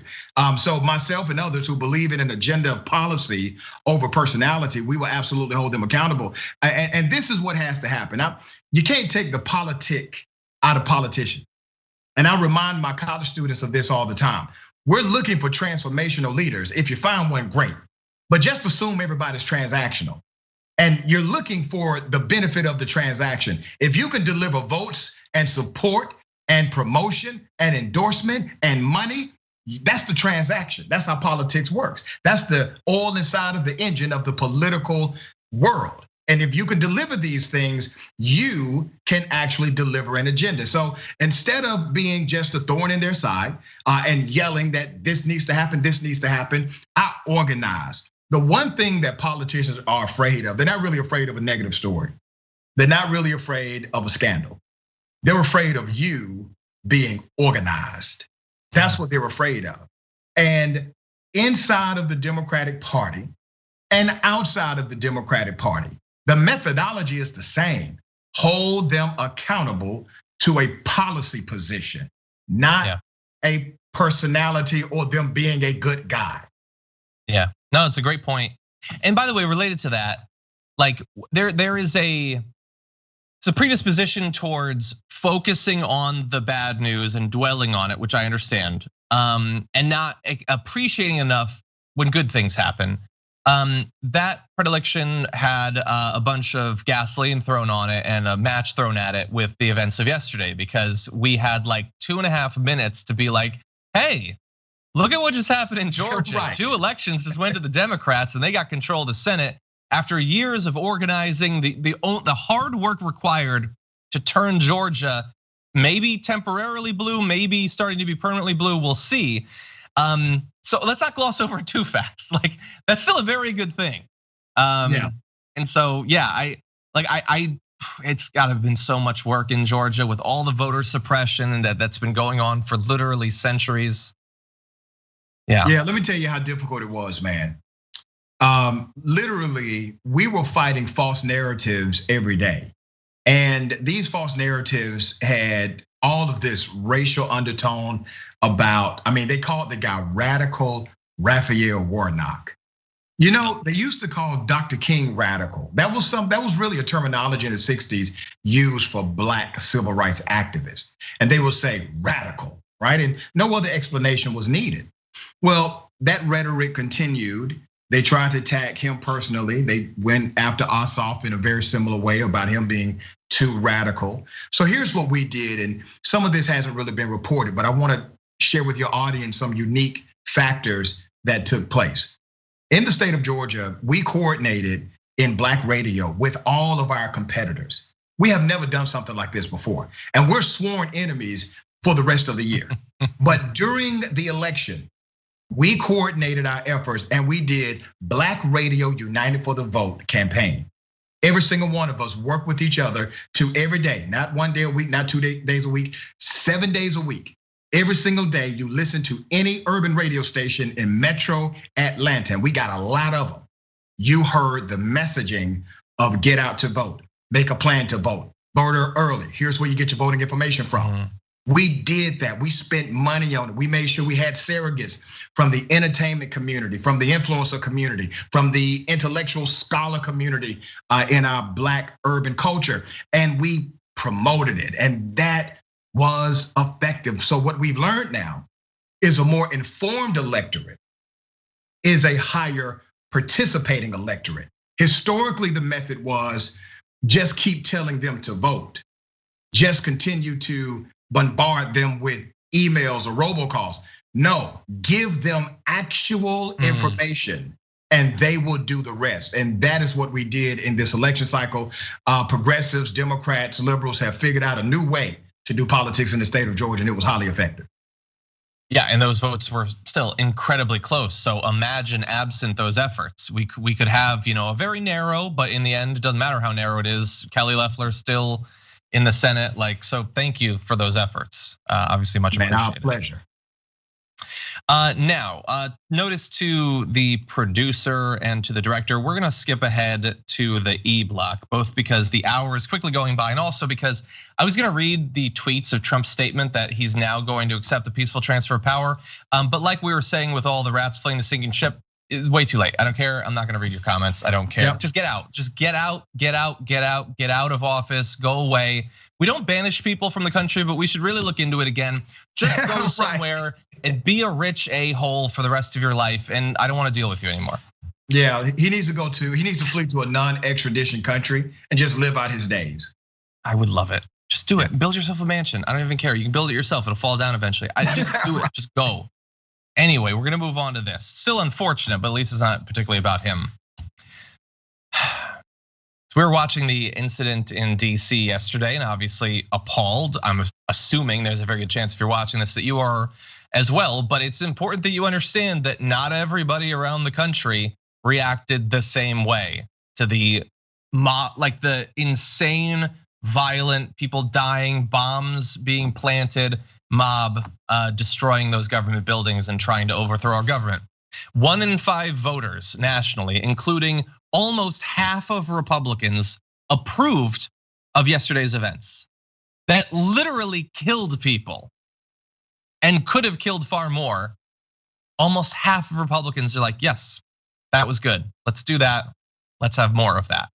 So myself and others who believe in an agenda of policy over personality, we will absolutely hold them accountable. And this is what has to happen. Now, you can't take the politic out of politicians. And I remind my college students of this all the time. We're looking for transformational leaders. If you find one, great. But just assume everybody's transactional. And you're looking for the benefit of the transaction. If you can deliver votes and support and promotion and endorsement and money, that's the transaction. That's how politics works. That's the oil inside of the engine of the political world. And if you can deliver these things, you can actually deliver an agenda. So instead of being just a thorn in their side and yelling that this needs to happen, I organize. The one thing that politicians are afraid of, they're not really afraid of a negative story. They're not really afraid of a scandal. They're afraid of you being organized. That's what they're afraid of. And inside of the Democratic Party and outside of the Democratic Party, the methodology is the same. Hold them accountable to a policy position, not a personality or them being a good guy. Yeah, no, it's a great point. And by the way, related to that, like there is a predisposition towards focusing on the bad news and dwelling on it, which I understand, and not appreciating enough when good things happen. That predilection had a bunch of gasoline thrown on it and a match thrown at it with the events of yesterday, because we had like 2.5 minutes to be like, hey, look at what just happened in Georgia. Right. 2 elections just went to the Democrats and they got control of the Senate after years of organizing the hard work required to turn Georgia maybe temporarily blue, maybe starting to be permanently blue, we'll see. So let's not gloss over it too fast. Like that's still a very good thing. Yeah. And so yeah, it's got to have been so much work in Georgia with all the voter suppression that's been going on for literally centuries. Yeah, let me tell you how difficult it was, man. Literally, we were fighting false narratives every day. And these false narratives had all of this racial undertone about, I mean, they called the guy Radical Raphael Warnock. You know, they used to call Dr. King radical. That was really a terminology in the 60s used for black civil rights activists. And they would say radical, right? And no other explanation was needed. Well, that rhetoric continued. They tried to attack him personally. They went after Ossoff in a very similar way about him being too radical. So here's what we did, and some of this hasn't really been reported, but I want to share with your audience some unique factors that took place. In the state of Georgia, we coordinated in Black radio with all of our competitors. We have never done something like this before, and we're sworn enemies for the rest of the year. But during the election, we coordinated our efforts and we did Black Radio United for the Vote campaign. Every single one of us worked with each other to every day, not 1 day a week, not 2 days a week, 7 days a week. Every single day you listen to any urban radio station in Metro Atlanta, and we got a lot of them. You heard the messaging of get out to vote, make a plan to vote, vote early. Here's where you get your voting information from. We did that. We spent money on it. We made sure we had surrogates from the entertainment community, from the influencer community, from the intellectual scholar community in our Black urban culture. And we promoted it, and that was effective. So what we've learned now is a more informed electorate is a higher participating electorate. Historically, the method was just keep telling them to vote. Just continue to bombard them with emails or robocalls. No, give them actual information and they will do the rest. And that is what we did in this election cycle. Progressives, Democrats, liberals have figured out a new way to do politics in the state of Georgia, and it was highly effective. Yeah, and those votes were still incredibly close. So imagine absent those efforts, we could have a very narrow, but in the end, it doesn't matter how narrow it is. Kelly Loeffler still in the Senate, so thank you for those efforts. Obviously, much appreciated. Our pleasure. Now, notice to the producer and to the director, we're gonna skip ahead to the E block, both because the hour is quickly going by and also because I was gonna read the tweets of Trump's statement that he's now going to accept the peaceful transfer of power. But like we were saying with all the rats fleeing the sinking ship, it's way too late. I don't care. I'm not gonna read your comments. I don't care. Yep. Just get out. Just get out, get out, get out, get out of office, go away. We don't banish people from the country, but we should really look into it again. Just go somewhere and be a rich a-hole for the rest of your life. And I don't want to deal with you anymore. Yeah, he needs to flee to a non-extradition country and just live out his days. I would love it. Just do it. Build yourself a mansion. I don't even care. You can build it yourself. It'll fall down eventually. I just do it. Just go. Anyway, we're gonna move on to this. Still unfortunate, but at least it's not particularly about him. So we were watching the incident in DC yesterday and obviously appalled. I'm assuming there's a very good chance if you're watching this that you are as well, but it's important that you understand that not everybody around the country reacted the same way to the insane, violent, people dying, bombs being planted, mob destroying those government buildings and trying to overthrow our government. 1 in 5 voters nationally, including almost half of Republicans, approved of yesterday's events that literally killed people and could have killed far more. Almost half of Republicans are like, yes, that was good. Let's do that. Let's have more of that.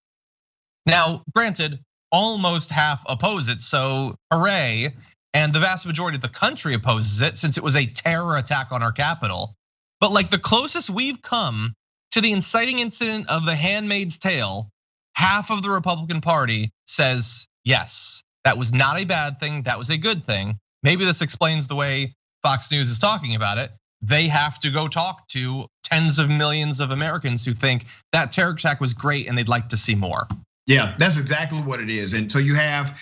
Now, granted, almost half oppose it, so hooray. And the vast majority of the country opposes it since it was a terror attack on our capital. But the closest we've come to the inciting incident of The Handmaid's Tale, half of the Republican Party says, yes, that was not a bad thing, that was a good thing. Maybe this explains the way Fox News is talking about it. They have to go talk to tens of millions of Americans who think that terror attack was great and they'd like to see more. Yeah, that's exactly what it is. And so you have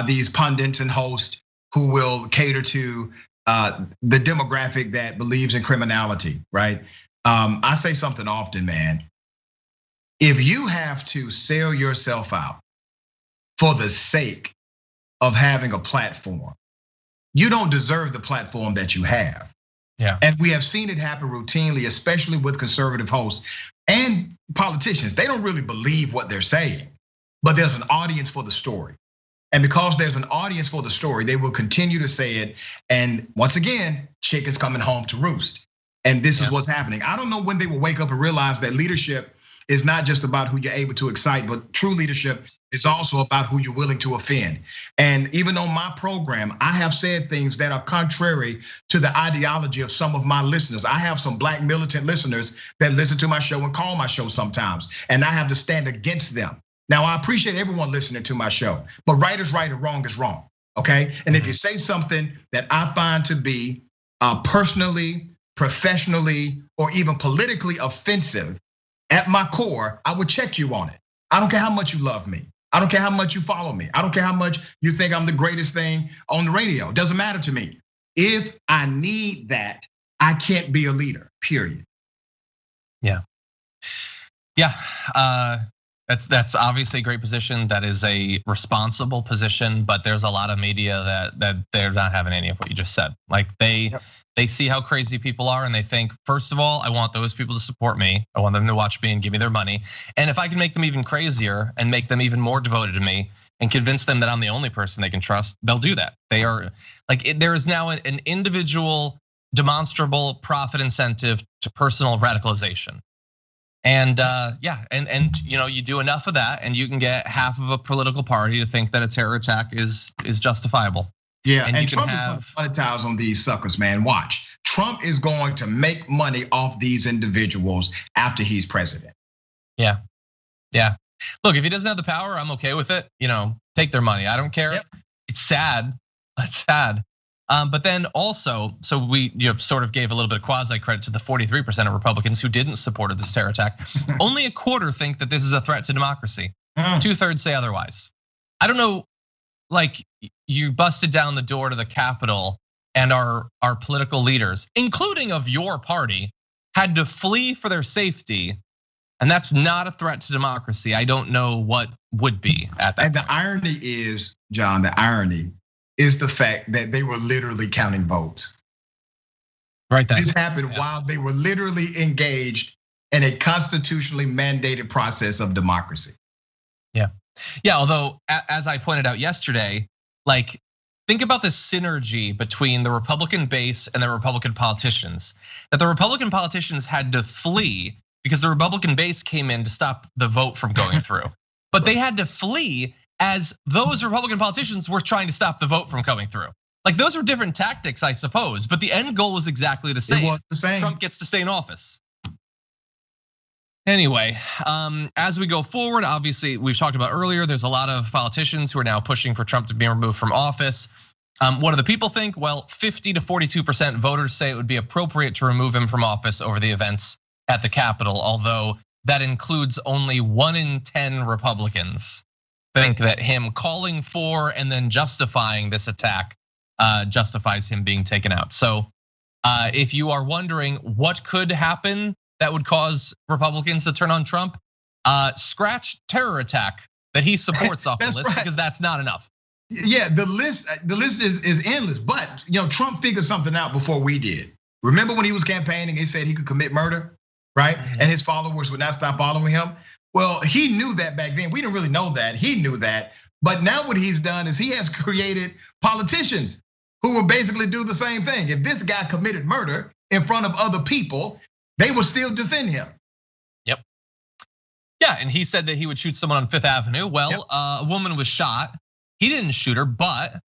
these pundits and hosts who will cater to the demographic that believes in criminality, right? I say something often, man. If you have to sell yourself out for the sake of having a platform, you don't deserve the platform that you have. Yeah. And we have seen it happen routinely, especially with conservative hosts and politicians. They don't really believe what they're saying, but there's an audience for the story. And because there's an audience for the story, they will continue to say it. And once again, chicken's coming home to roost. And this is what's happening. I don't know when they will wake up and realize that leadership is not just about who you're able to excite, but true leadership is also about who you're willing to offend. And even on my program, I have said things that are contrary to the ideology of some of my listeners. I have some black militant listeners that listen to my show and call my show sometimes, and I have to stand against them. Now, I appreciate everyone listening to my show, but right is right and wrong is wrong, okay? And if you say something that I find to be personally, professionally, or even politically offensive, at my core, I would check you on it. I don't care how much you love me. I don't care how much you follow me. I don't care how much you think I'm the greatest thing on the radio. It doesn't matter to me. If I need that, I can't be a leader, period. Yeah. That's obviously a great position. That is a responsible position, but there's a lot of media that they're not having any of what you just said. Like they see how crazy people are and they think, first of all, I want those people to support me. I want them to watch me and give me their money. And if I can make them even crazier and make them even more devoted to me and convince them that I'm the only person they can trust, they'll do that. They are like, there is now an individual demonstrable profit incentive to personal radicalization. And and you do enough of that and you can get half of a political party to think that a terror attack is justifiable. Yeah, and Trump is going to monetize on these suckers, man. Watch. Trump is going to make money off these individuals after he's president. Yeah. Look, if he doesn't have the power, I'm okay with it. Take their money. I don't care. Yep. It's sad. It's sad. But then also, so we sort of gave a little bit of quasi credit to the 43% of Republicans who didn't support this terror attack. Only a quarter think that this is a threat to democracy. 2/3 say otherwise. I don't know, like you busted down the door to the Capitol and our political leaders, including of your party, had to flee for their safety. And that's not a threat to democracy. I don't know what would be at that point. And the irony is, John, the irony is the fact that they were literally counting votes. Right. This happened while they were literally engaged in a constitutionally mandated process of democracy. Yeah, although as I pointed out yesterday, like think about the synergy between the Republican base and the Republican politicians. That the Republican politicians had to flee because the Republican base came in to stop the vote from going through. But they had to flee as those Republican politicians were trying to stop the vote from coming through. Like those were different tactics, I suppose, but the end goal was exactly the same. It was the same. Trump gets to stay in office. Anyway, as we go forward, obviously we've talked about earlier, there's a lot of politicians who are now pushing for Trump to be removed from office. What do the people think? Well, 50 to 42% voters say it would be appropriate to remove him from office over the events at the Capitol, although that includes only 1 in 10 Republicans think that him calling for and then justifying this attack justifies him being taken out. So if you are wondering what could happen that would cause Republicans to turn on Trump, scratch terror attack that he supports off the list because that's not enough. Yeah, the list is endless, but Trump figured something out before we did. Remember when he was campaigning, he said he could commit murder, right? And his followers would not stop following him. Well, he knew that back then. We didn't really know that. He knew that. But now what he's done is he has created politicians who will basically do the same thing. If this guy committed murder in front of other people, they will still defend him. Yep. Yeah, and he said that he would shoot someone on 5th Avenue. Well, a woman was shot. He didn't shoot her, but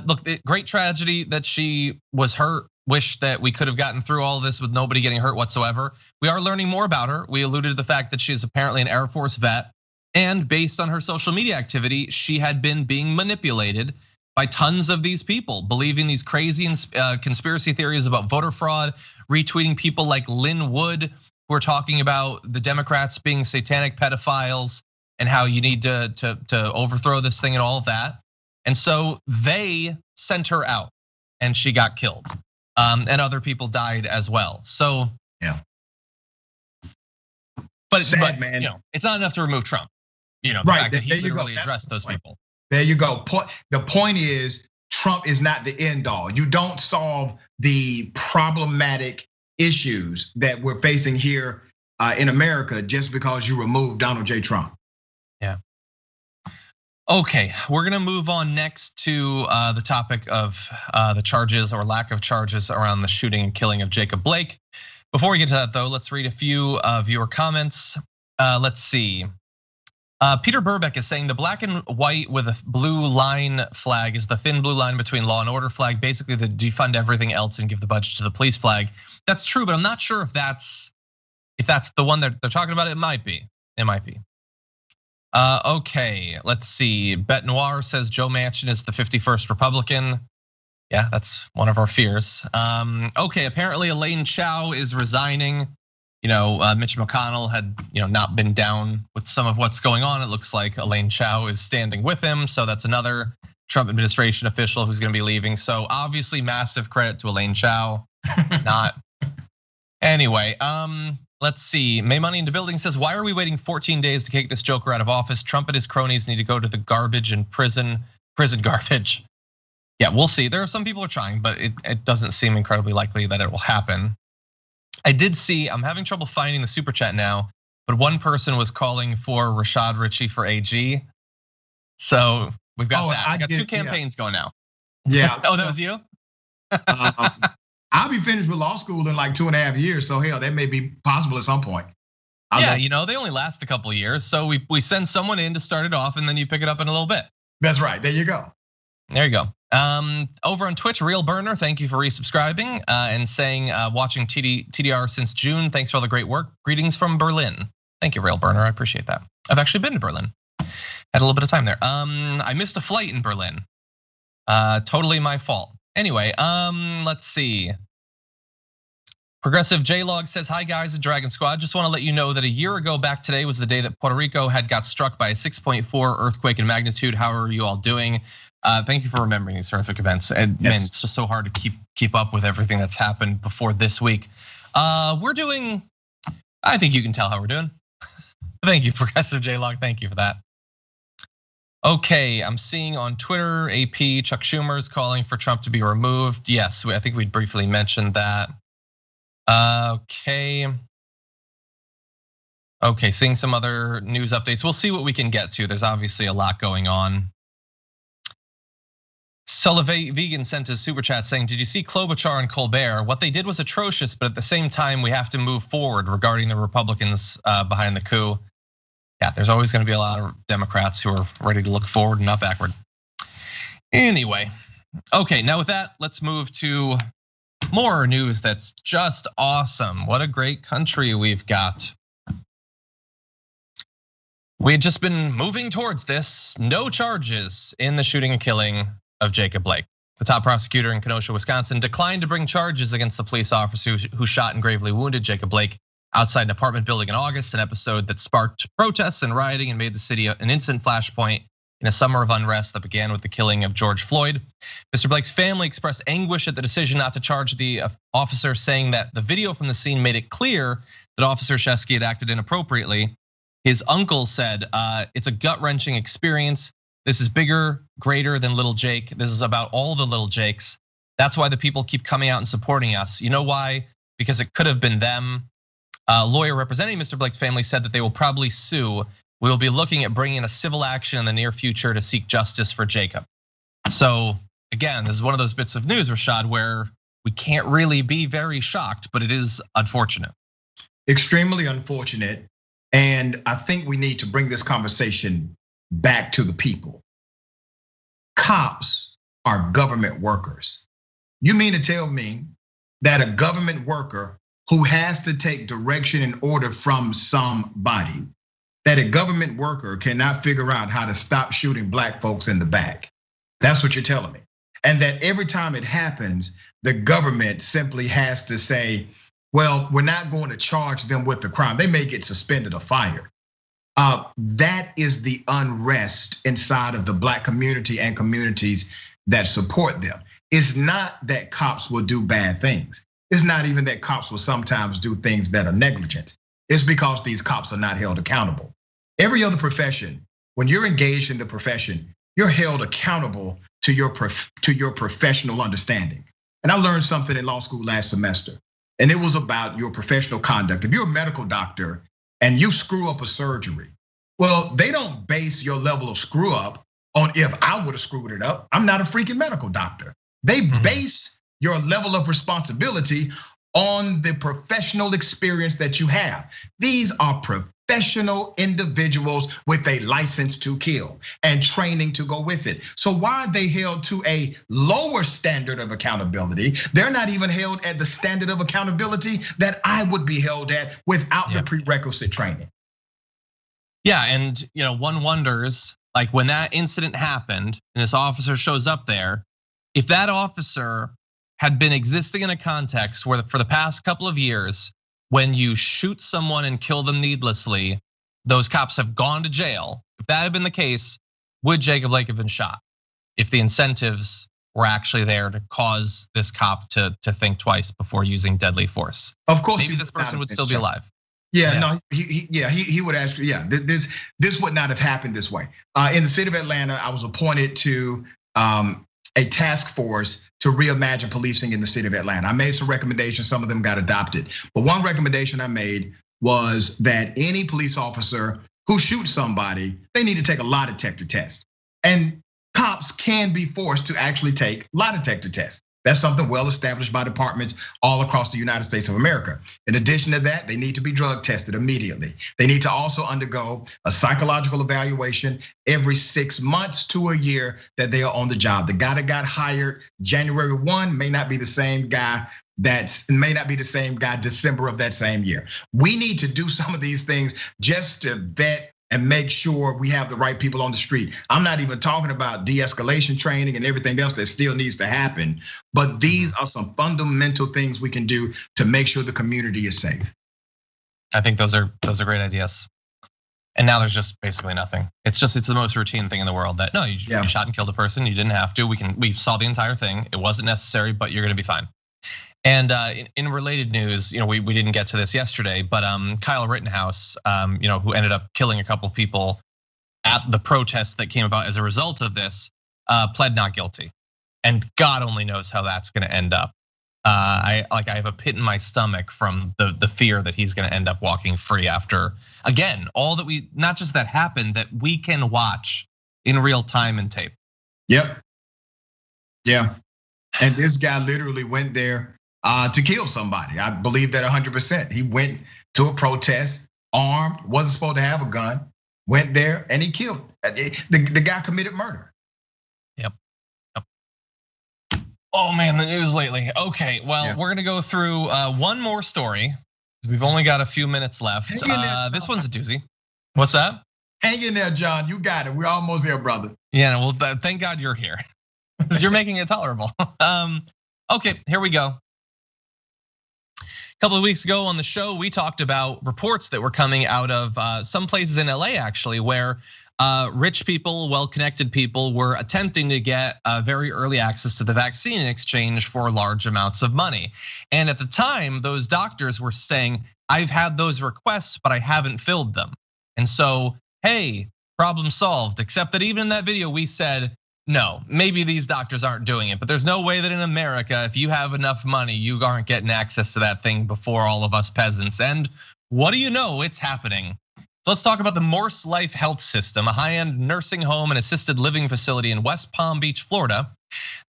look, great tragedy that she was hurt. Wish that we could have gotten through all of this with nobody getting hurt whatsoever. We are learning more about her. We alluded to the fact that she is apparently an Air Force vet. And based on her social media activity, she had been being manipulated by tons of these people, believing these crazy conspiracy theories about voter fraud, retweeting people like Lynn Wood, who are talking about the Democrats being satanic pedophiles and how you need to overthrow this thing and all of that. And so they sent her out. and she got killed, and other people died as well. So yeah, but sad, man. It's not enough to remove Trump. The right, fact that he literally addressed those people. There you go. The point is, Trump is not the end all. You don't solve the problematic issues that we're facing here in America just because you remove Donald J. Trump. Yeah. Okay, we're gonna move on next to the topic of the charges or lack of charges around the shooting and killing of Jacob Blake. Before we get to that though, let's read a few viewer comments. Let's see. Peter Burbeck is saying the black and white with a blue line flag is the thin blue line between law and order flag, basically the defund everything else and give the budget to the police flag. That's true, but I'm not sure if that's the one they're talking about. It might be. Okay, let's see. Bet Noir says Joe Manchin is the 51st Republican. Yeah, that's one of our fears. Okay, apparently Elaine Chao is resigning. Mitch McConnell had not been down with some of what's going on. It looks like Elaine Chao is standing with him, so that's another Trump administration official who's going to be leaving. So obviously, massive credit to Elaine Chao. Not anyway. Let's see. May Money in the Building says, why are we waiting 14 days to kick this joker out of office? Trump and his cronies need to go to the garbage and prison garbage. Yeah, we'll see. There are some people are trying, but it doesn't seem incredibly likely that it will happen. I did see, I'm having trouble finding the super chat now, but one person was calling for Rashad Richey for AG. So we've got that. I got two campaigns going now. Yeah. Oh, that was you? I'll be finished with law school in like 2.5 years. So hell, that may be possible at some point. Yeah, they only last a couple of years. So we send someone in to start it off and then you pick it up in a little bit. That's right, there you go. There you go. Over on Twitch, Real Burner, thank you for resubscribing and saying watching TDR since June. Thanks for all the great work. Greetings from Berlin. Thank you, Real Burner. I appreciate that. I've actually been to Berlin. Had a little bit of time there. I missed a flight in Berlin. Totally my fault. Anyway, let's see. Progressive J-Log says, hi guys, the Dragon Squad. Just want to let you know that a year ago back today was the day that Puerto Rico got struck by a 6.4 earthquake in magnitude. How are you all doing? Thank you for remembering these horrific events. And yes. Man, it's just so hard to keep up with everything that's happened before this week. We're doing, I think you can tell how we're doing. Thank you, Progressive J-Log, thank you for that. Okay, I'm seeing on Twitter, AP, Chuck Schumer is calling for Trump to be removed. Yes, I think we briefly mentioned that. Okay, seeing some other news updates. We'll see what we can get to. There's obviously a lot going on. Sullivan Vegan sent a super chat saying, did you see Klobuchar and Colbert? What they did was atrocious, but at the same time, we have to move forward regarding the Republicans behind the coup. Yeah, there's always gonna be a lot of Democrats who are ready to look forward and not backward. Anyway, okay, now with that, let's move to more news that's just awesome. What a great country we've got. We had just been moving towards this. No charges in the shooting and killing of Jacob Blake. The top prosecutor in Kenosha, Wisconsin declined to bring charges against the police officer who shot and gravely wounded Jacob Blake outside an apartment building in August, an episode that sparked protests and rioting and made the city an instant flashpoint in a summer of unrest that began with the killing of George Floyd. Mr. Blake's family expressed anguish at the decision not to charge the officer, saying that the video from the scene made it clear that Officer Shesky had acted inappropriately. His uncle said, it's a gut-wrenching experience. This is bigger, greater than little Jake. This is about all the little Jakes. That's why the people keep coming out and supporting us. You know why? Because it could have been them. A lawyer representing Mr. Blake's family said that they will probably sue. We will be looking at bringing a civil action in the near future to seek justice for Jacob. So again, this is one of those bits of news, Rashad, where we can't really be very shocked, but it is unfortunate. Extremely unfortunate. And I think we need to bring this conversation back to the people. Cops are government workers. You mean to tell me that a government worker who has to take direction and order from somebody, that a government worker cannot figure out how to stop shooting black folks in the back? That's what you're telling me. And that every time it happens, the government simply has to say, well, we're not going to charge them with the crime. They may get suspended or fired. That is the unrest inside of the black community and communities that support them. It's not that cops will do bad things. It's not even that cops will sometimes do things that are negligent. It's because these cops are not held accountable. Every other profession, when you're engaged in the profession, you're held accountable to your professional understanding. And I learned something in law school last semester, and it was about your professional conduct. If you're a medical doctor and you screw up a surgery, well, they don't base your level of screw up on if I would have screwed it up. I'm not a freaking medical doctor. They base your level of responsibility on the professional experience that you have. These are professional individuals with a license to kill and training to go with it. So why are they held to a lower standard of accountability? They're not even held at the standard of accountability that I would be held at without the prerequisite training. Yeah, and one wonders, like when that incident happened and this officer shows up there, if that officer had been existing in a context where for the past couple of years, when you shoot someone and kill them needlessly, those cops have gone to jail. If that had been the case, would Jacob Blake have been shot? If the incentives were actually there to cause this cop to think twice before using deadly force. Of course, maybe this person would still be alive. No, he would actually, this would not have happened this way. In the city of Atlanta, I was appointed to a task force to reimagine policing in the city of Atlanta. I made some recommendations, some of them got adopted. But one recommendation I made was that any police officer who shoots somebody, they need to take a lie detector test. And cops can be forced to actually take lie detector tests. That's something well established by departments all across the United States of America. In addition to that, they need to be drug tested immediately. They need to also undergo a psychological evaluation every 6 months to a year that they are on the job. The guy that got hired January 1 may not be the same guy December of that same year. We need to do some of these things just to vet and make sure we have the right people on the street. I'm not even talking about de-escalation training and everything else that still needs to happen, but these are some fundamental things we can do to make sure the community is safe. I think those are great ideas. And now there's just basically nothing. It's the most routine thing in the world that no, you shot and killed a person, you didn't have to. We saw the entire thing. It wasn't necessary, but you're gonna be fine. And in related news, we didn't get to this yesterday, but Kyle Rittenhouse, who ended up killing a couple of people at the protest that came about as a result of this, pled not guilty. And God only knows how that's gonna end up. I have a pit in my stomach from the fear that he's gonna end up walking free after, again, all that not just that happened, that we can watch in real time and tape. Yep. Yeah. And this guy literally went there to kill somebody. I believe that 100%. He went to a protest, armed, wasn't supposed to have a gun, went there and he killed. The guy committed murder. Yep. Oh man, the news lately. Okay, well, we're gonna go through one more story. We've only got a few minutes left. This one's a doozy. What's that? Hang in there, John. You got it. We're almost there, brother. Yeah, well, thank God you're here. Because you're making it tolerable. Okay, here we go. A couple of weeks ago on the show, we talked about reports that were coming out of some places in LA actually, where rich people, well-connected people were attempting to get very early access to the vaccine in exchange for large amounts of money. And at the time, those doctors were saying, I've had those requests, but I haven't filled them. And so, hey, problem solved, except that even in that video, we said, no, maybe these doctors aren't doing it, but there's no way that in America, if you have enough money, you aren't getting access to that thing before all of us peasants. And what do you know, it's happening. So let's talk about the Morse Life Health System, a high-end nursing home and assisted living facility in West Palm Beach, Florida.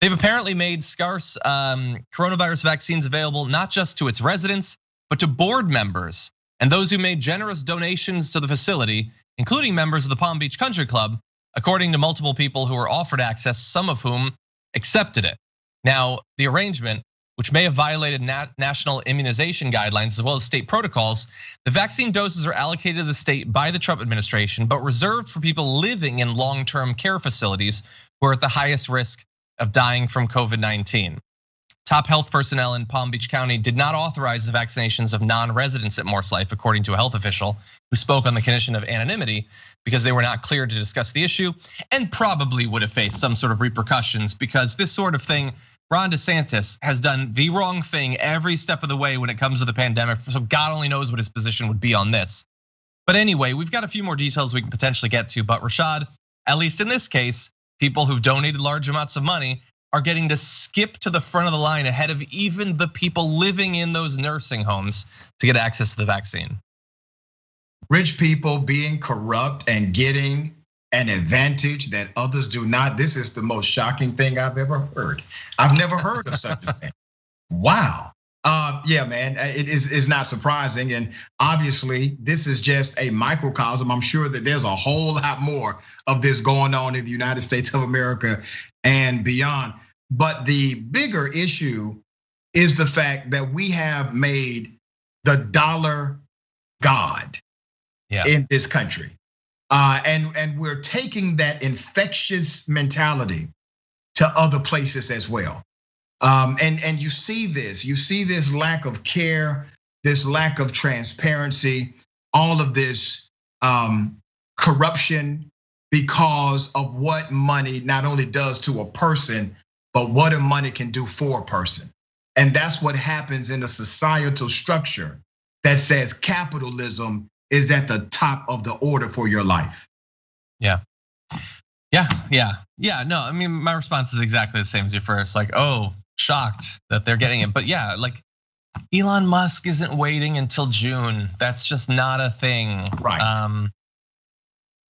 They've apparently made scarce coronavirus vaccines available not just to its residents, but to board members and those who made generous donations to the facility, including members of the Palm Beach Country Club, according to multiple people who were offered access, some of whom accepted it. Now, the arrangement, which may have violated national immunization guidelines as well as state protocols, the vaccine doses are allocated to the state by the Trump administration, but reserved for people living in long-term care facilities who are at the highest risk of dying from COVID-19. Top health personnel in Palm Beach County did not authorize the vaccinations of non-residents at Morse Life, according to a health official who spoke on the condition of anonymity because they were not cleared to discuss the issue and probably would have faced some sort of repercussions because this sort of thing Ron DeSantis has done the wrong thing every step of the way when it comes to the pandemic. So God only knows what his position would be on this. But anyway, we've got a few more details we can potentially get to. But Rashad, at least in this case, people who've donated large amounts of money are getting to skip to the front of the line ahead of even the people living in those nursing homes to get access to the vaccine. Rich people being corrupt and getting an advantage that others do not. This is the most shocking thing I've ever heard. I've never heard of such a thing. Wow. Yeah, man, it's not surprising. And obviously, this is just a microcosm. I'm sure that there's a whole lot more of this going on in the United States of America and beyond. But the bigger issue is the fact that we have made the dollar God in this country. And we're taking that infectious mentality to other places as well. And you see this lack of care, this lack of transparency, all of this corruption because of what money not only does to a person, but what money can do for a person. And that's what happens in a societal structure that says capitalism is at the top of the order for your life. Yeah. No, I mean, my response is exactly the same as your first. Like, oh, shocked that they're getting it. But yeah, like Elon Musk isn't waiting until June. That's just not a thing. Right.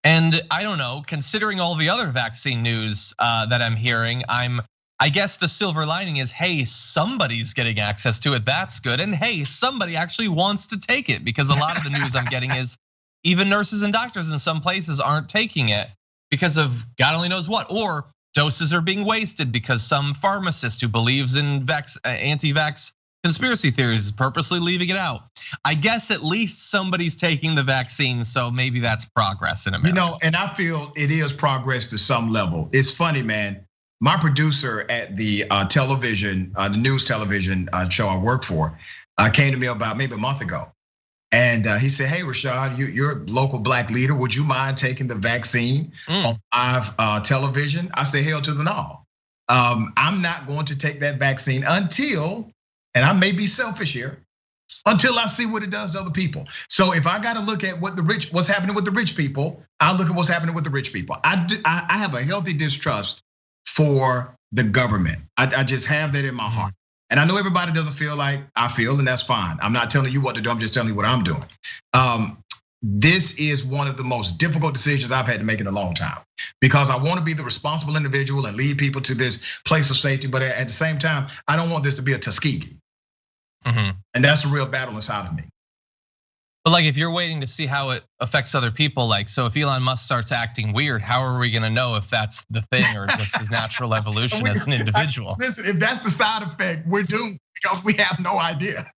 And I don't know, considering all the other vaccine news that I'm hearing, I guess the silver lining is, hey, somebody's getting access to it. That's good. And hey, somebody actually wants to take it, because a lot of the news I'm getting is even nurses and doctors in some places aren't taking it because of God only knows what, or doses are being wasted because some pharmacist who believes in anti-vax conspiracy theories is purposely leaving it out. I guess at least somebody's taking the vaccine, so maybe that's progress in America. You know, and I feel it is progress to some level. It's funny, man. My producer at the television, the news television show I work for, came to me about maybe a month ago. And he said, hey, Rashad, you're a local black leader. Would you mind taking the vaccine on live television? I said, hell to the no. I'm not going to take that vaccine until, and I may be selfish here, until I see what it does to other people. So if I got to look at what's happening with the rich people, I'll look at what's happening with the rich people. I have a healthy distrust for the government. I just have that in my heart. And I know everybody doesn't feel like I feel, and that's fine. I'm not telling you what to do, I'm just telling you what I'm doing. This is one of the most difficult decisions I've had to make in a long time, because I want to be the responsible individual and lead people to this place of safety. But at the same time, I don't want this to be a Tuskegee. And that's a real battle inside of me. But like, if you're waiting to see how it affects other people, like, so if Elon Musk starts acting weird, how are we gonna know if that's the thing or just his natural evolution as an individual? Listen, if that's the side effect, we're doomed, because we have no idea.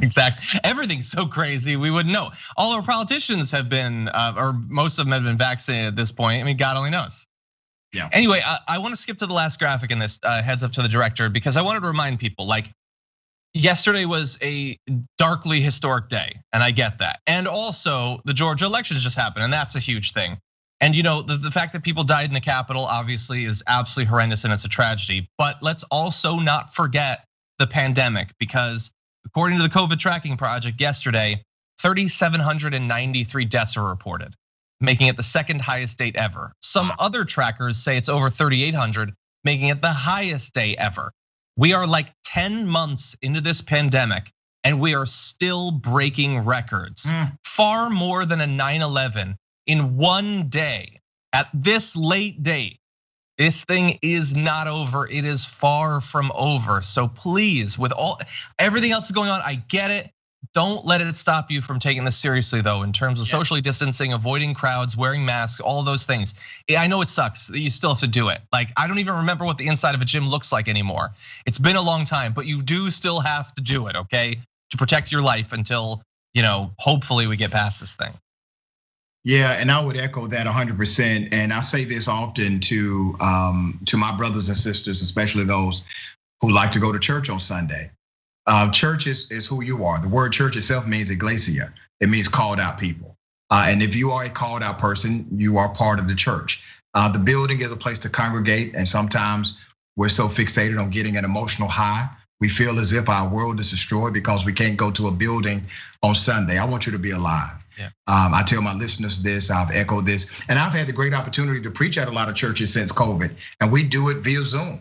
Exactly, everything's so crazy, we wouldn't know. All our politicians have been, or most of them have been vaccinated at this point. I mean, God only knows. Yeah. Anyway, I want to skip to the last graphic in this, heads up to the director, because I wanted to remind people, like, yesterday was a darkly historic day, and I get that. And also, the Georgia elections just happened, and that's a huge thing. And the fact that people died in the Capitol obviously is absolutely horrendous, and it's a tragedy. But let's also not forget the pandemic, because according to the COVID tracking project yesterday, 3,793 deaths are reported, making it the second highest date ever. Some other trackers say it's over 3,800, making it the highest day ever. We are like 10 months into this pandemic, and we are still breaking records. Far more than a 9/11 in one day. At this late date, this thing is not over. It is far from over. So please, with everything else going on, I get it. Don't let it stop you from taking this seriously, though, in terms of socially distancing, avoiding crowds, wearing masks, all those things. I know it sucks that you still have to do it. Like, I don't even remember what the inside of a gym looks like anymore. It's been a long time, but you do still have to do it, okay? To protect your life until, hopefully we get past this thing. Yeah, and I would echo that 100%. And I say this often to my brothers and sisters, especially those who like to go to church on Sunday. Church is who you are. The word church itself means ecclesia. It means called out people. And if you are a called out person, you are part of the church. The building is a place to congregate, and sometimes We're so fixated on getting an emotional high. We feel as if our world is destroyed because we can't go to a building on Sunday. I want you to be alive. Yeah. I tell my listeners this, I've echoed this, and I've had the great opportunity to preach at a lot of churches since COVID, and we do it via Zoom.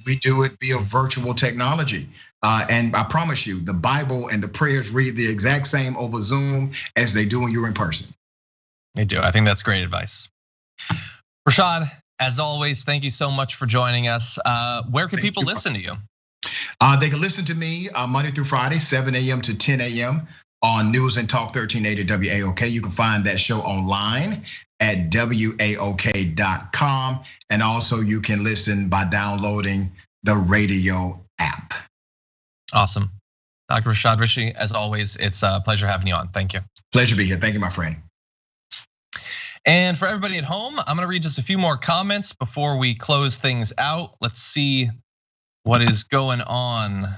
We do it via virtual technology. And I promise you, the Bible and the prayers read the exact same over Zoom as they do when you're in person. They do. I think that's great advice. Rashad, as always, thank you so much for joining us. Where can people listen to you? They can listen to me Monday through Friday, 7 a.m. to 10 a.m. on News and Talk 1380 WAOK. You can find that show online at WAOK.com. And also you can listen by downloading the radio app. Awesome. Dr. Rashad Richey, as always, it's a pleasure having you on. Thank you. Pleasure to be here. Thank you, my friend. And for everybody at home, I'm gonna read just a few more comments before we close things out. Let's see what is going on.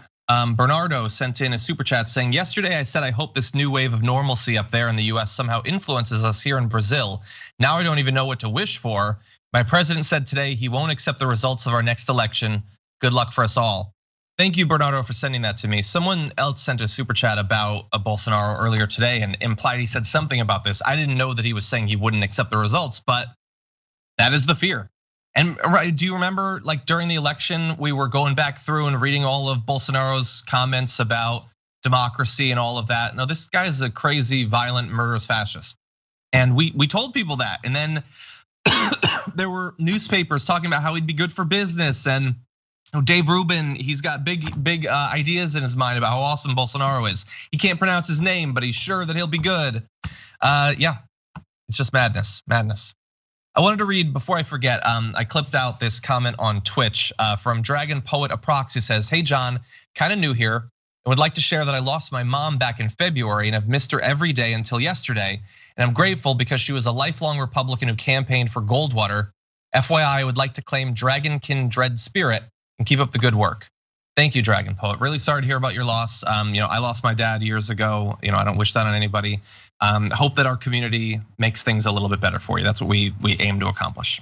Bernardo sent in a super chat saying, yesterday I said I hope this new wave of normalcy up there in the US somehow influences us here in Brazil. Now I don't even know what to wish for. My president said today he won't accept the results of our next election. Good luck for us all. Thank you, Bernardo, for sending that to me. Someone else sent a super chat about Bolsonaro earlier today and implied he said something about this. I didn't know that he was saying he wouldn't accept the results, but that is the fear. And do you remember, like during the election, we were going back through and reading all of Bolsonaro's comments about democracy and all of that? No, this guy is a crazy, violent, murderous fascist. And we told people that. And then there were newspapers talking about how he'd be good for business. And Dave Rubin, he's got big ideas in his mind about how awesome Bolsonaro is. He can't pronounce his name, but he's sure that he'll be good. Yeah, it's just madness. I wanted to read, before I forget, I clipped out this comment on Twitch from Dragon Poet Approx, who says, hey John, kind of new here. I would like to share that I lost my mom back in February and I've missed her every day until yesterday. And I'm grateful because she was a lifelong Republican who campaigned for Goldwater. FYI, I would like to claim Dragonkin Dread Spirit and keep up the good work. Thank you, Dragon Poet. Really sorry to hear about your loss. I lost my dad years ago. I don't wish that on anybody. Hope that our community makes things a little bit better for you. That's what we aim to accomplish.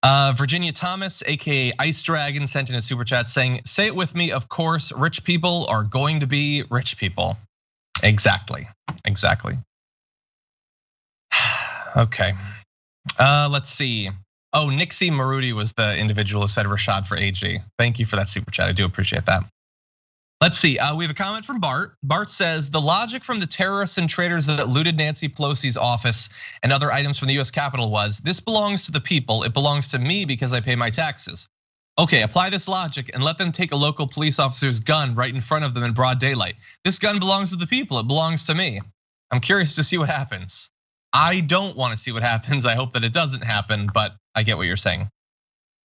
Virginia Thomas, AKA Ice Dragon, sent in a super chat saying, say it with me, of course, rich people are going to be rich people. Exactly. Okay, let's see. Oh, Nixie Marudi was the individual who said Rashad for AG. Thank you for that super chat, I do appreciate that. Let's see, we have a comment from Bart. Bart says, the logic from the terrorists and traitors that looted Nancy Pelosi's office and other items from the US Capitol was, this belongs to the people, it belongs to me because I pay my taxes. Okay, apply this logic and let them take a local police officer's gun right in front of them in broad daylight. This gun belongs to the people, it belongs to me. I'm curious to see what happens. I don't want to see what happens, I hope that it doesn't happen, but I get what you're saying.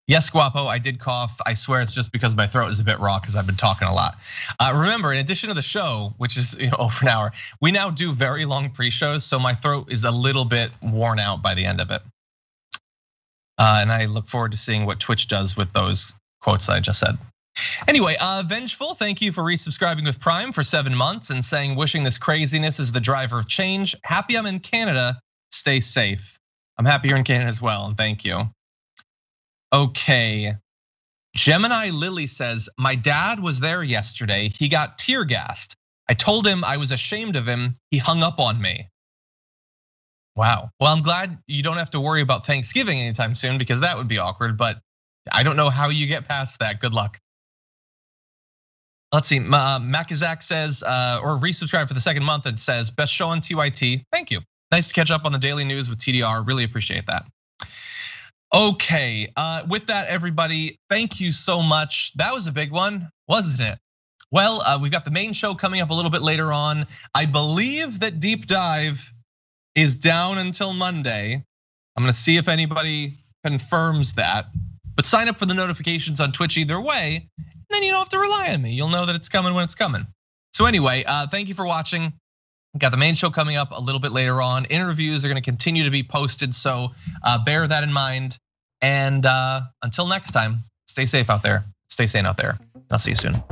Yes, Guapo, I did cough. I swear it's just because my throat is a bit raw because I've been talking a lot. Remember, in addition to the show, which is over an hour, we now do very long pre-shows, so my throat is a little bit worn out by the end of it. And I look forward to seeing what Twitch does with those quotes that I just said. Anyway, Vengeful, thank you for resubscribing with Prime for 7 months and saying wishing this craziness is the driver of change. Happy I'm in Canada, stay safe. I'm happy you're in Canada as well, and thank you. Okay, Gemini Lily says, my dad was there yesterday, he got tear gassed. I told him I was ashamed of him, he hung up on me. Wow, well I'm glad you don't have to worry about Thanksgiving anytime soon because that would be awkward, but I don't know how you get past that, good luck. Let's see, Makazak says, or resubscribe for the 2nd month and says, best show on TYT, thank you. Nice to catch up on the daily news with TDR, really appreciate that. Okay, with that, everybody, thank you so much. That was a big one, wasn't it? Well, we've got the main show coming up a little bit later on. I believe that Deep Dive is down until Monday. I'm gonna see if anybody confirms that. But sign up for the notifications on Twitch either way, and then you don't have to rely on me. You'll know that it's coming when it's coming. So anyway, thank you for watching. We've got the main show coming up a little bit later on. Interviews are gonna continue to be posted, so bear that in mind. And until next time, stay safe out there, stay sane out there. I'll see you soon.